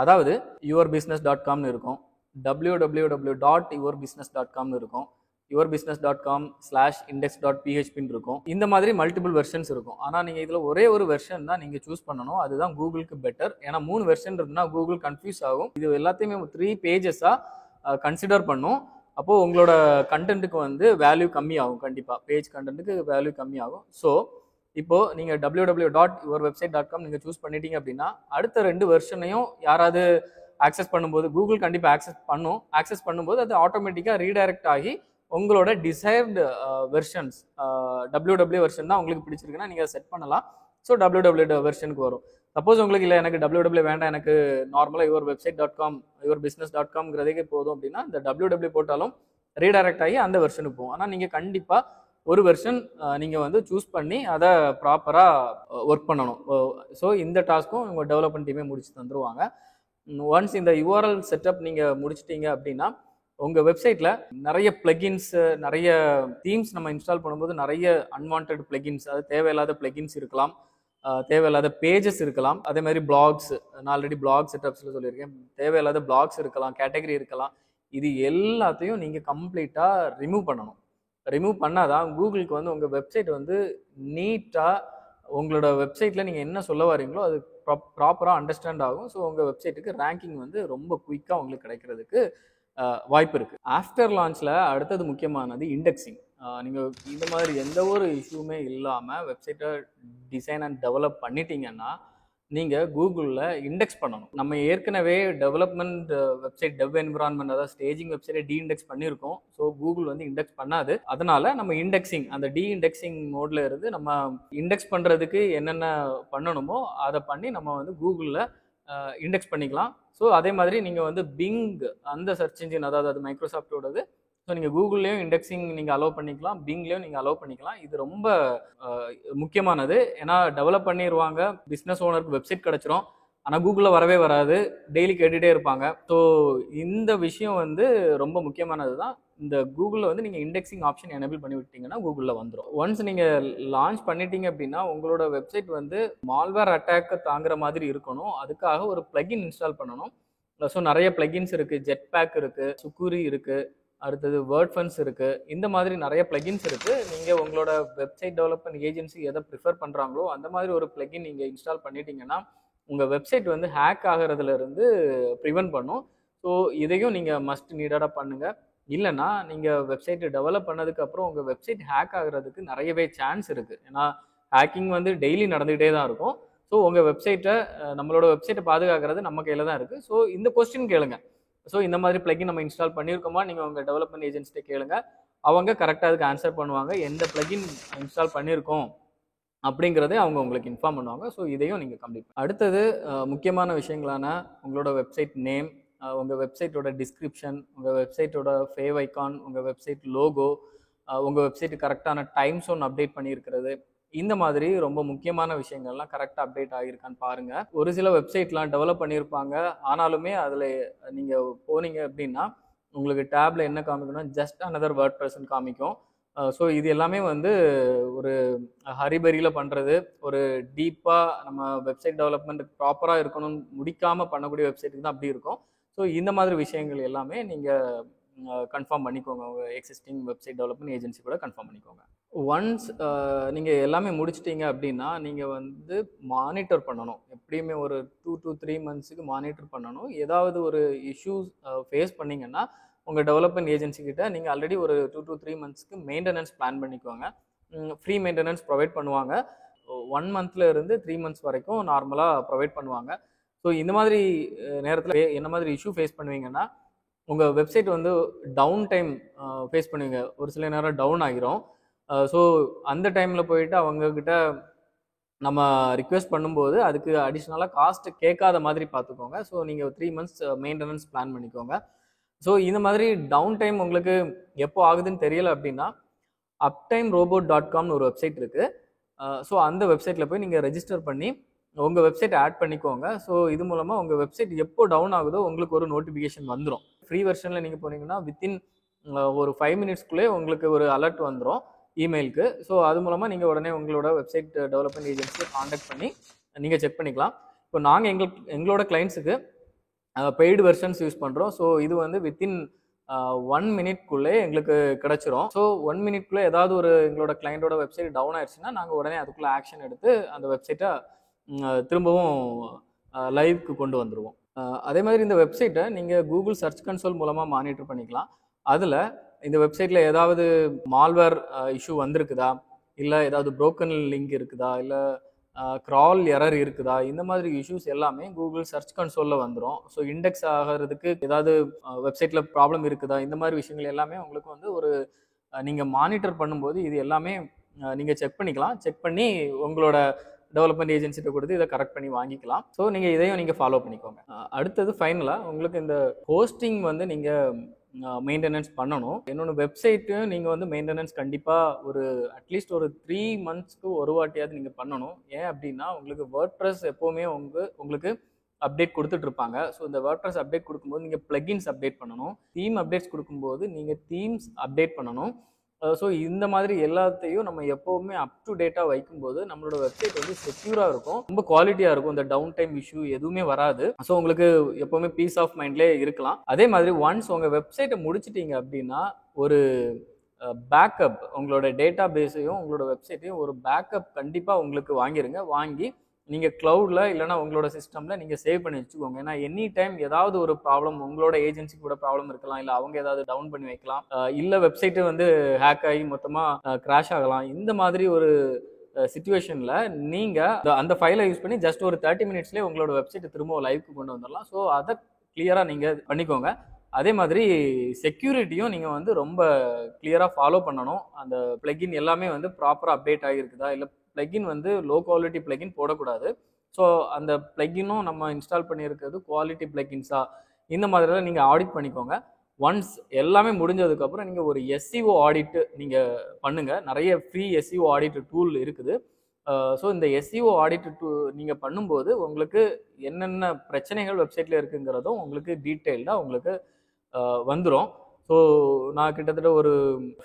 அதாவது yourbusiness.comனு இருக்கும், www.yourbusiness.comனு இருக்கும், yourbusiness.com/index.phpன்னு இருக்கும். இந்த மாதிரி மல்டிபிள் வெர்ஷன்ஸ் இருக்கும். ஆனால் நீங்கள் இதில் ஒரே ஒரு வெர்ஷன் தான் நீங்கள் சூஸ் பண்ணணும். அதுதான் கூகுளுக்கு பெட்டர். ஏன்னா 3 வெர்ஷன் இருக்குன்னா கூகுள் கன்ஃபியூஸ் ஆகும். இது எல்லாத்தையுமே 3 பேஜஸாக கன்சிடர் பண்ணும். அப்போது உங்களோட கண்டென்ட்டுக்கு வந்து வேல்யூ கம்மியாகும். கண்டிப்பாக பேஜ் கண்டென்ட்டுக்கு வேல்யூ கம்மியாகும். ஸோ இப்போது நீங்கள் www.yourwebsite.com நீங்கள் சூஸ் பண்ணிட்டீங்க அப்படின்னா அடுத்த 2 வெர்ஷனையும் யாராவது ஆக்சஸ் பண்ணும்போது கூகுள் கண்டிப்பாக ஆக்சஸ் பண்ணும்போது அது ஆட்டோமேட்டிக்காக ரீடைரக்ட் ஆகி உங்களோட டிசைர்டு வெர்ஷன்ஸ் www வெர்ஷன் தான் உங்களுக்கு பிடிச்சிருக்குன்னா நீங்கள் செட் பண்ணலாம். ஸோ www வெர்ஷனுக்கு வரும். சப்போஸ் உங்களுக்கு இல்லை எனக்கு www வேண்டாம், எனக்கு நார்மலாக yourwebsite.com yourbusiness.comங்கிறதே போதும் அப்படின்னா இந்த www போட்டாலும் ரீடைரக்ட் ஆகி அந்த வெர்ஷனுக்கு போகும். ஆனால் நீங்கள் கண்டிப்பாக ஒரு வெர்ஷன் நீங்கள் வந்து சூஸ் பண்ணி அதை ப்ராப்பராக ஒர்க் பண்ணணும். ஸோ இந்த டாஸ்க்கும் உங்கள் டெவலப்மெண்ட் டீமே முடிச்சு தந்துருவாங்க. ஒன்ஸ் இந்த யூஆர்எல் செட்டப் நீங்கள் முடிச்சிட்டீங்க அப்படின்னா உங்கள் வெப்சைட்டில் நிறைய பிளகின்ஸ் நிறைய தீம்ஸ் நம்ம இன்ஸ்டால் பண்ணும்போது நிறைய அன்வான்ட் பிளகின்ஸ், அது தேவையில்லாத பிளகின்ஸ் இருக்கலாம், தேவையில்லாத பேஜஸ் இருக்கலாம். அதே மாதிரி பிளாக்ஸ், நான் ஆல்ரெடி பிளாக் செட்டப்ஸில் சொல்லியிருக்கேன், தேவையில்லாத பிளாக்ஸ் இருக்கலாம், கேட்டகரி இருக்கலாம். இது எல்லாத்தையும் நீங்கள் கம்ப்ளீட்டாக ரிமூவ் பண்ணணும். ரிமூவ் பண்ணாதான் கூகுளுக்கு வந்து உங்கள் வெப்சைட் வந்து நீட்டாக உங்களோட வெப்சைட்டில் நீங்கள் என்ன சொல்ல வரீங்களோ அது ப்ராப்பராக அண்டர்ஸ்டாண்ட் ஆகும். ஸோ உங்கள் வெப்சைட்டுக்கு ரேங்கிங் வந்து ரொம்ப குயிக்காக உங்களுக்கு கிடைக்கிறதுக்கு வாய்ப்பு இருக்குது. ஆஃப்டர் லான்ச்சில் அடுத்தது முக்கியமானது இண்டெக்ஸிங். நீங்கள் இந்த மாதிரி எந்த ஒரு இஷ்யூமே இல்லாமல் வெப்சைட்டை டிசைன் அண்ட் டெவலப் பண்ணிட்டீங்கன்னா நீங்கள் கூகுளில் இண்டெக்ஸ் பண்ணணும். நம்ம ஏற்கனவே டெவலப்மெண்ட் வெப்சைட் டெவ் என்விரான்மெண்ட் அதாவது ஸ்டேஜிங் வெப்சைட்டை டீஇண்டெக்ஸ் பண்ணியிருக்கோம். ஸோ கூகுள் வந்து இண்டெக்ஸ் பண்ணாது. அதனால நம்ம இண்டெக்ஸிங் அந்த டீஇண்டெக்ஸிங் மோடில் இருந்து நம்ம இண்டெக்ஸ் பண்ணுறதுக்கு என்னென்ன பண்ணணுமோ அதை பண்ணி நம்ம வந்து கூகுளில் இண்டெக்ஸ் பண்ணிக்கலாம். ஸோ அதே மாதிரி நீங்கள் வந்து பிங் அந்த சர்ச் இன்ஜின் அதாவது அது மைக்ரோசாஃப்டோடது. ஸோ நீங்கள் கூகுள்லேயும் இண்டெக்ஸிங் நீங்கள் அலோவ் பண்ணிக்கலாம், பிங்லேயும் நீங்கள் அலோவ் பண்ணிக்கலாம். இது ரொம்ப முக்கியமானது. ஏன்னா டெவலப் பண்ணிடுவாங்க, பிஸ்னஸ் ஓனருக்கு வெப்சைட் கிடச்சிரும், ஆனால் கூகுளில் வரவே வராது, டெய்லி கேட்டுகிட்டே இருப்பாங்க. ஸோ இந்த விஷயம் வந்து ரொம்ப முக்கியமானது தான். இந்த கூகுளில் வந்து நீங்கள் இண்டெக்ஸிங் ஆப்ஷன் எனேபிள் பண்ணி விட்டீங்கன்னா கூகுளில் வந்துடும். ஒன்ஸ் நீங்கள் லான்ச் பண்ணிட்டீங்க அப்படின்னா உங்களோட வெப்சைட் வந்து மால்வேர் அட்டாக்கை தாங்குற மாதிரி இருக்கணும். அதுக்காக ஒரு பிளகின் இன்ஸ்டால் பண்ணணும். ஸோ நிறைய பிளகின்ஸ் இருக்குது. ஜெட் பேக் இருக்குது, சுக்குரி இருக்குது, அடுத்தது வேர்ட்ஃபன்ஸ் இருக்குது. இந்த மாதிரி நிறைய பிளகின்ஸ் இருக்குது. நீங்கள் உங்களோட வெப்சைட் டெவலப்மெண்ட் ஏஜென்சி எதை ப்ரிஃபர் பண்ணுறாங்களோ அந்த மாதிரி ஒரு பிளகின் நீங்கள் இன்ஸ்டால் பண்ணிட்டீங்கன்னா உங்கள் வெப்சைட் வந்து ஹேக் ஆகிறதுலேருந்து ப்ரிவென்ட் பண்ணும். ஸோ இதையும் நீங்கள் மஸ்ட் நீடடாக பண்ணுங்கள். இல்லைன்னா நீங்கள் வெப்சைட்டு டெவலப் பண்ணதுக்கப்புறம் உங்கள் வெப்சைட் ஹேக் ஆகிறதுக்கு நிறையவே சான்ஸ் இருக்குது. ஏன்னா ஹேக்கிங் வந்து டெய்லி நடந்துகிட்டே தான் இருக்கும். ஸோ உங்கள் வெப்சைட்டை நம்மளோட வெப்சைட்டை பாதுகாக்கிறது நம்ம கையில் தான் இருக்குது. ஸோ இந்த கொஸ்டின் கேளுங்க. ஸோ இந்த மாதிரி பிளகின் நம்ம இன்ஸ்டால் பண்ணியிருக்கோமா நீங்கள் உங்கள் டெவலப்மெண்ட் ஏஜென்சிட்டே கேளுங்க. அவங்க கரெக்டாக அதுக்கு ஆன்சர் பண்ணுவாங்க. எந்த பிளகின் இன்ஸ்டால் பண்ணியிருக்கோம் அப்படிங்கிறதே அவங்க உங்களுக்கு இன்ஃபார்ம் பண்ணுவாங்க. ஸோ இதையும் நீங்கள் கம்ப்ளீட் பண்ணி அடுத்தது முக்கியமான விஷயங்களான உங்களோட வெப்சைட் நேம், உங்கள் வெப்சைட்டோட டிஸ்கிரிப்ஷன், உங்கள் வெப்சைட்டோட ஃபேவ் ஐக்கான், உங்கள் வெப்சைட் லோகோ, உங்கள் வெப்சைட்டு கரெக்டான டைம் ஜோன் அப்டேட் பண்ணியிருக்கிறது, இந்த மாதிரி ரொம்ப முக்கியமான விஷயங்கள்லாம் கரெக்டாக அப்டேட் ஆகியிருக்கான்னு பாருங்கள். ஒரு சில வெப்சைட்லாம் டெவலப் பண்ணியிருப்பாங்க, ஆனாலுமே அதில் நீங்கள் போனீங்க அப்படின்னா உங்களுக்கு டேப்பில் என்ன காமிக்கணும், ஜஸ்ட் அனதர் வேர்ட்பிரஸ்ன்னு காமிக்கும். ஸோ இது எல்லாமே வந்து ஒரு ஹரிபரியில் பண்ணுறது, ஒரு டீப்பாக நம்ம வெப்சைட் டெவலப்மெண்ட் ப்ராப்பராக இருக்கணும்னு முடிக்காமல் பண்ணக்கூடிய வெப்சைட்டுக்கு தான் அப்படி இருக்கும். ஸோ இந்த மாதிரி விஷயங்கள் எல்லாமே நீங்கள் கன்ஃபார்ம் பண்ணிக்கோங்க. உங்கள் எக்ஸிஸ்டிங் வெப்சைட் டெவலப்மெண்ட் ஏஜென்சி கூட கன்ஃபார்ம் பண்ணிக்கோங்க. ஒன்ஸ் நீங்கள் எல்லாமே முடிச்சிட்டிங்க அப்படின்னா நீங்கள் வந்து மானிட்டர் பண்ணணும். எப்படியுமே ஒரு 2 to 3 months மானிட்டர் பண்ணணும். ஏதாவது ஒரு இஷ்யூஸ் ஃபேஸ் பண்ணிங்கன்னா உங்கள் டெவலப்மெண்ட் ஏஜென்சி கிட்ட நீங்கள் ஆல்ரெடி ஒரு 2 to 3 months மெயின்டெனன்ஸ் பிளான் பண்ணிக்கோங்க. ஃப்ரீ மெயின்டெனன்ஸ் ப்ரொவைட் பண்ணுவாங்க. 1 monthல இருந்து 3 months வரைக்கும் நார்மலாக ப்ரொவைட் பண்ணுவாங்க. ஸோ இந்த மாதிரி நேரத்தில் என்ன மாதிரி இஷ்யூ ஃபேஸ் பண்ணுவீங்கன்னா உங்கள் வெப்சைட் வந்து டவுன் டைம் ஃபேஸ் பண்ணுவீங்க. ஒரு சில நேரம் டவுன் ஆகிரும். ஸோ அந்த டைமில் போயிட்டு அவங்கக்கிட்ட நம்ம ரிக்வெஸ்ட் பண்ணும்போது அதுக்கு அடிஷ்னலாக காஸ்ட் கேட்காத மாதிரி பார்த்துக்கோங்க. ஸோ நீங்கள் 3 months மெயின்டெனன்ஸ் பிளான் பண்ணிக்கோங்க. ஸோ இந்த மாதிரி டவுன் டைம் உங்களுக்கு எப்போ ஆகுதுன்னு தெரியல அப்படின்னா uptimerobot.comனு ஒரு வெப்சைட் இருக்குது. ஸோ அந்த வெப்சைட்டில் போய் நீங்கள் ரெஜிஸ்டர் பண்ணி உங்கள் வெப்சைட் ஆட் பண்ணிக்கோங்க. ஸோ இது மூலமாக உங்கள் வெப்சைட் எப்போ டவுன் ஆகுதோ உங்களுக்கு ஒரு நோட்டிஃபிகேஷன் வந்துடும். ஃப்ரீ வெர்ஷனில் நீங்கள் போனீங்கன்னா வித்தின் ஒரு 5 minutesக்குள்ளே உங்களுக்கு ஒரு அலர்ட் வந்துடும் இமெயிலுக்கு. ஸோ அது மூலமாக நீங்கள் உடனே உங்களோட வெப்சைட் டெவலப்மெண்ட் ஏஜென்சியை காண்டாக்ட் பண்ணி நீங்கள் செக் பண்ணிக்கலாம். இப்போ நாங்கள் எங்களோட கிளைண்ட்ஸுக்கு பெய்டு வெர்ஷன்ஸ் யூஸ் பண்ணுறோம். ஸோ இது வந்து வித்தின் 1 minute எங்களுக்கு கிடச்சிரும். ஸோ 1 minute ஏதாவது ஒரு எங்களோட கிளைண்டோட வெப்சைட் டவுன் ஆயிடுச்சுன்னா நாங்கள் உடனே அதுக்குள்ளே ஆக்ஷன் எடுத்து அந்த வெப்சைட்டை திரும்பவும் லைவ்க்கு கொண்டு வந்துடுவோம். அதே மாதிரி இந்த வெப்சைட்டை நீங்கள் கூகுள் சர்ச் கன்சோல் மூலமாக மானிட்டர் பண்ணிக்கலாம். அதில் இந்த வெப்சைட்டில் ஏதாவது மால்வேர் இஷ்யூ வந்திருக்குதா, இல்லை ஏதாவது ப்ரோக்கன் லிங்க் இருக்குதா, இல்லை க்ரால் எரர் இருக்குதா, இந்த மாதிரி இஷ்யூஸ் எல்லாமே கூகுள் சர்ச் கன்சோலில் வந்துடும். ஸோ இண்டெக்ஸ் ஆகிறதுக்கு ஏதாவது வெப்சைட்டில் ப்ராப்ளம் இருக்குதா, இந்த மாதிரி விஷயங்கள் எல்லாமே உங்களுக்கு வந்து ஒரு நீங்கள் மானிட்டர் பண்ணும்போது இது எல்லாமே நீங்கள் செக் பண்ணிக்கலாம். செக் பண்ணி உங்களோட டெவலப்மெண்ட் ஏஜென்சிட்ட கொடுத்து இதை கரெக்ட் பண்ணி வாங்கிக்கலாம். ஸோ நீங்கள் இதையும் நீங்கள் ஃபாலோ பண்ணிக்கோங்க. அடுத்தது ஃபைனலாக உங்களுக்கு இந்த ஹோஸ்டிங் வந்து நீங்கள் மெயின்டெனன்ஸ் பண்ணணும். என்னோட வெப்சைட்டு நீங்கள் வந்து மெயின்டெனன்ஸ் கண்டிப்பாக ஒரு அட்லீஸ்ட் ஒரு 3 monthsக்கு ஒரு வாட்டியாவது நீங்கள் பண்ணணும். ஏன் அப்படின்னா உங்களுக்கு வேர்ட்பிரஸ் எப்போவுமே உங்களுக்கு அப்டேட் கொடுத்துட்டு இருப்பாங்க. ஸோ இந்த வேர்ட்பிரஸ் அப்டேட் கொடுக்கும்போது நீங்கள் பிளகின்ஸ் அப்டேட் பண்ணணும். தீம் அப்டேட்ஸ் கொடுக்கும்போது நீங்கள் தீம்ஸ் அப்டேட் பண்ணணும். ஸோ இந்த மாதிரி எல்லாத்தையும் நம்ம எப்போவுமே அப் டு டேட்டாக வைக்கும்போது நம்மளோட வெப்சைட் வந்து செக்யூராக இருக்கும், ரொம்ப குவாலிட்டியாக இருக்கும். இந்த டவுன் டைம் இஷ்யூ எதுவுமே வராது. ஸோ உங்களுக்கு எப்போவுமே பீஸ் ஆஃப் மைண்ட்லேயே இருக்கலாம். அதே மாதிரி ஒன்ஸ் உங்கள் வெப்சைட்டை முடிச்சிட்டிங்க அப்படின்னா ஒரு பேக்கப், உங்களோட டேட்டா பேஸையும் உங்களோட வெப்சைட்டையும் ஒரு பேக்கப் கண்டிப்பாக உங்களுக்கு வாங்கிடுங்க. வாங்கி நீங்கள் க்ளவுடில் இல்லைனா உங்களோட சிஸ்டமில் நீங்கள் சேவ் பண்ணி வச்சுக்கோங்க. ஏன்னா எனி டைம் ஏதாவது ஒரு ப்ராப்ளம், உங்களோட ஏஜென்சி கூட ப்ராப்ளம் இருக்கலாம், இல்லை அவங்க ஏதாவது டவுன் பண்ணி வைக்கலாம், இல்லை வெப்சைட்டு வந்து ஹேக் ஆகி மொத்தமாக கிராஷ் ஆகலாம். இந்த மாதிரி ஒரு சிச்சுவேஷனில் நீங்கள் அந்த ஃபைலை யூஸ் பண்ணி ஜஸ்ட் ஒரு 30 minutesலேயே உங்களோட வெப்சைட்டை திரும்ப லைவ்க்கு கொண்டு வந்துடலாம். ஸோ அதை கிளியராக நீங்கள் பண்ணிக்கோங்க. அதே மாதிரி செக்யூரிட்டியும் நீங்கள் வந்து ரொம்ப கிளியராக ஃபாலோ பண்ணணும். அந்த பிளகின் எல்லாமே வந்து ப்ராப்பராக அப்டேட் ஆகிருக்குதா, இல்லை பிளகின் வந்து லோ குவாலிட்டி பிளகின் போடக்கூடாது. ஸோ அந்த பிளகினும் நம்ம இன்ஸ்டால் பண்ணியிருக்கிறது குவாலிட்டி பிளகின்ஸா, இந்த மாதிரிலாம் நீங்கள் ஆடிட் பண்ணிக்கோங்க. ஒன்ஸ் எல்லாமே முடிஞ்சதுக்கப்புறம் நீங்கள் ஒரு எஸ்இஓ ஆடிட்டு நீங்கள் பண்ணுங்கள். நிறைய ஃப்ரீ எஸ்இஓ ஆடிட் டூல் இருக்குது. ஸோ இந்த எஸ்இஓ ஆடிட் நீங்கள் பண்ணும்போது உங்களுக்கு என்னென்ன பிரச்சனைகள் வெப்சைட்டில் இருக்குங்கிறதும் உங்களுக்கு டீட்டெயில்டாக உங்களுக்கு வந்துடும். ஸோ நான் கிட்டத்தட்ட ஒரு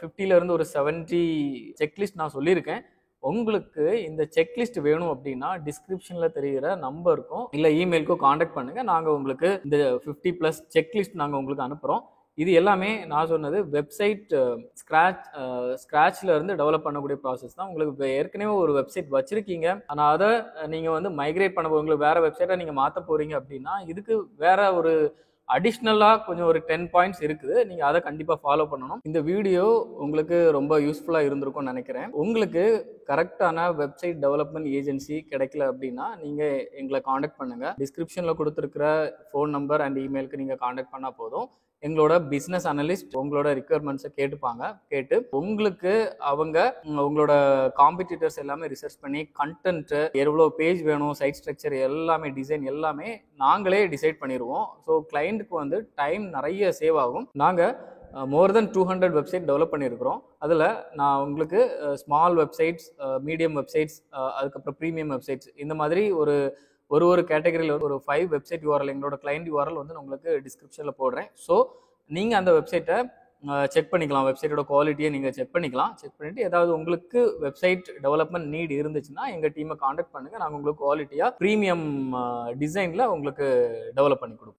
50லேருந்து ஒரு 70 செக்லிஸ்ட் நான் சொல்லியிருக்கேன். உங்களுக்கு இந்த செக்லிஸ்ட் வேணும் அப்படின்னா டிஸ்கிரிப்ஷனில் தெரிகிற நம்பருக்கும் இல்லை இமெயிலுக்கும் காண்டாக்ட் பண்ணுங்கள். நாங்கள் உங்களுக்கு இந்த 50+ செக்லிஸ்ட் நாங்கள் உங்களுக்கு அனுப்புகிறோம். இது எல்லாமே நான் சொன்னது வெப்சைட் ஸ்க்ராட்ச்ல இருந்து டெவலப் பண்ணக்கூடிய ப்ராசஸ் தான். உங்களுக்கு ஏற்கனவே ஒரு வெப்சைட் வச்சிருக்கீங்க, ஆனால் அதை நீங்கள் வந்து மைக்ரேட் பண்ண உங்களுக்கு வேற வெப்சைட்டை நீங்கள் மாற்ற போறீங்க அப்படின்னா இதுக்கு வேற ஒரு அடிஷ்னலாக கொஞ்சம் ஒரு 10 பாயிண்ட்ஸ் இருக்குது. நீங்கள் அதை கண்டிப்பாக ஃபாலோ பண்ணணும். இந்த வீடியோ உங்களுக்கு ரொம்ப யூஸ்ஃபுல்லாக இருந்திருக்கும்னு நினைக்கிறேன். உங்களுக்கு கரெக்டான வெப்சைட் டெவலப்மெண்ட் ஏஜென்சி கிடைக்கல அப்படின்னா நீங்கள் எங்களை காண்டாக்ட் பண்ணுங்கள். டிஸ்கிரிப்ஷனில் கொடுத்துருக்கிற ஃபோன் நம்பர் அண்ட் இமெயிலுக்கு நீங்கள் காண்டாக்ட் பண்ணால் போதும். எங்களோட பிஸ்னஸ் அனலிஸ்ட் உங்களோட ரிக்வயர்மெண்ட்ஸை கேட்டு உங்களுக்கு அவங்க உங்களோட காம்படிட்டர்ஸ் எல்லாமே ரிசர்ச் பண்ணி கண்டென்ட் எவ்வளோ பேஜ் வேணும், சைட் ஸ்ட்ரக்சர் எல்லாமே, டிசைன் எல்லாமே நாங்களே டிசைட் பண்ணிடுவோம். ஸோ கிளைண்ட்டுக்கு வந்து டைம் நிறைய சேவ் ஆகும். நாங்கள் மோர் தென் 200 வெப்சைட் டெவலப் பண்ணியிருக்கிறோம். அதில் நான் உங்களுக்கு ஸ்மால் வெப்சைட்ஸ், மீடியம் வெப்சைட்ஸ், அதுக்கப்புறம் ப்ரீமியம் வெப்சைட்ஸ், இந்த மாதிரி ஒரு கேட்டகரியில் ஒரு 5 வெப்சைட் யூஆர்எல் எங்களோட கிளைண்ட் யூஆர்எல் வந்து நான் உங்களுக்கு டிஸ்கிரிப்ஷனில் போடுறேன். ஸோ நீங்கள் அந்த வெப்சைட்டை செக் பண்ணிக்கலாம். வெப்சைட்டோட குவாலிட்டியை நீங்கள் செக் பண்ணிவிட்டு ஏதாவது உங்களுக்கு வெப்சைட் டெவலப்மெண்ட் நீட் இருந்துச்சுன்னா எங்கள் டீமை காண்டாக்ட் பண்ணுங்கள். நாங்கள் உங்களுக்கு குவாலிட்டியாக ப்ரீமியம் டிசைனில் உங்களுக்கு டெவலப் பண்ணி கொடுப்போம்.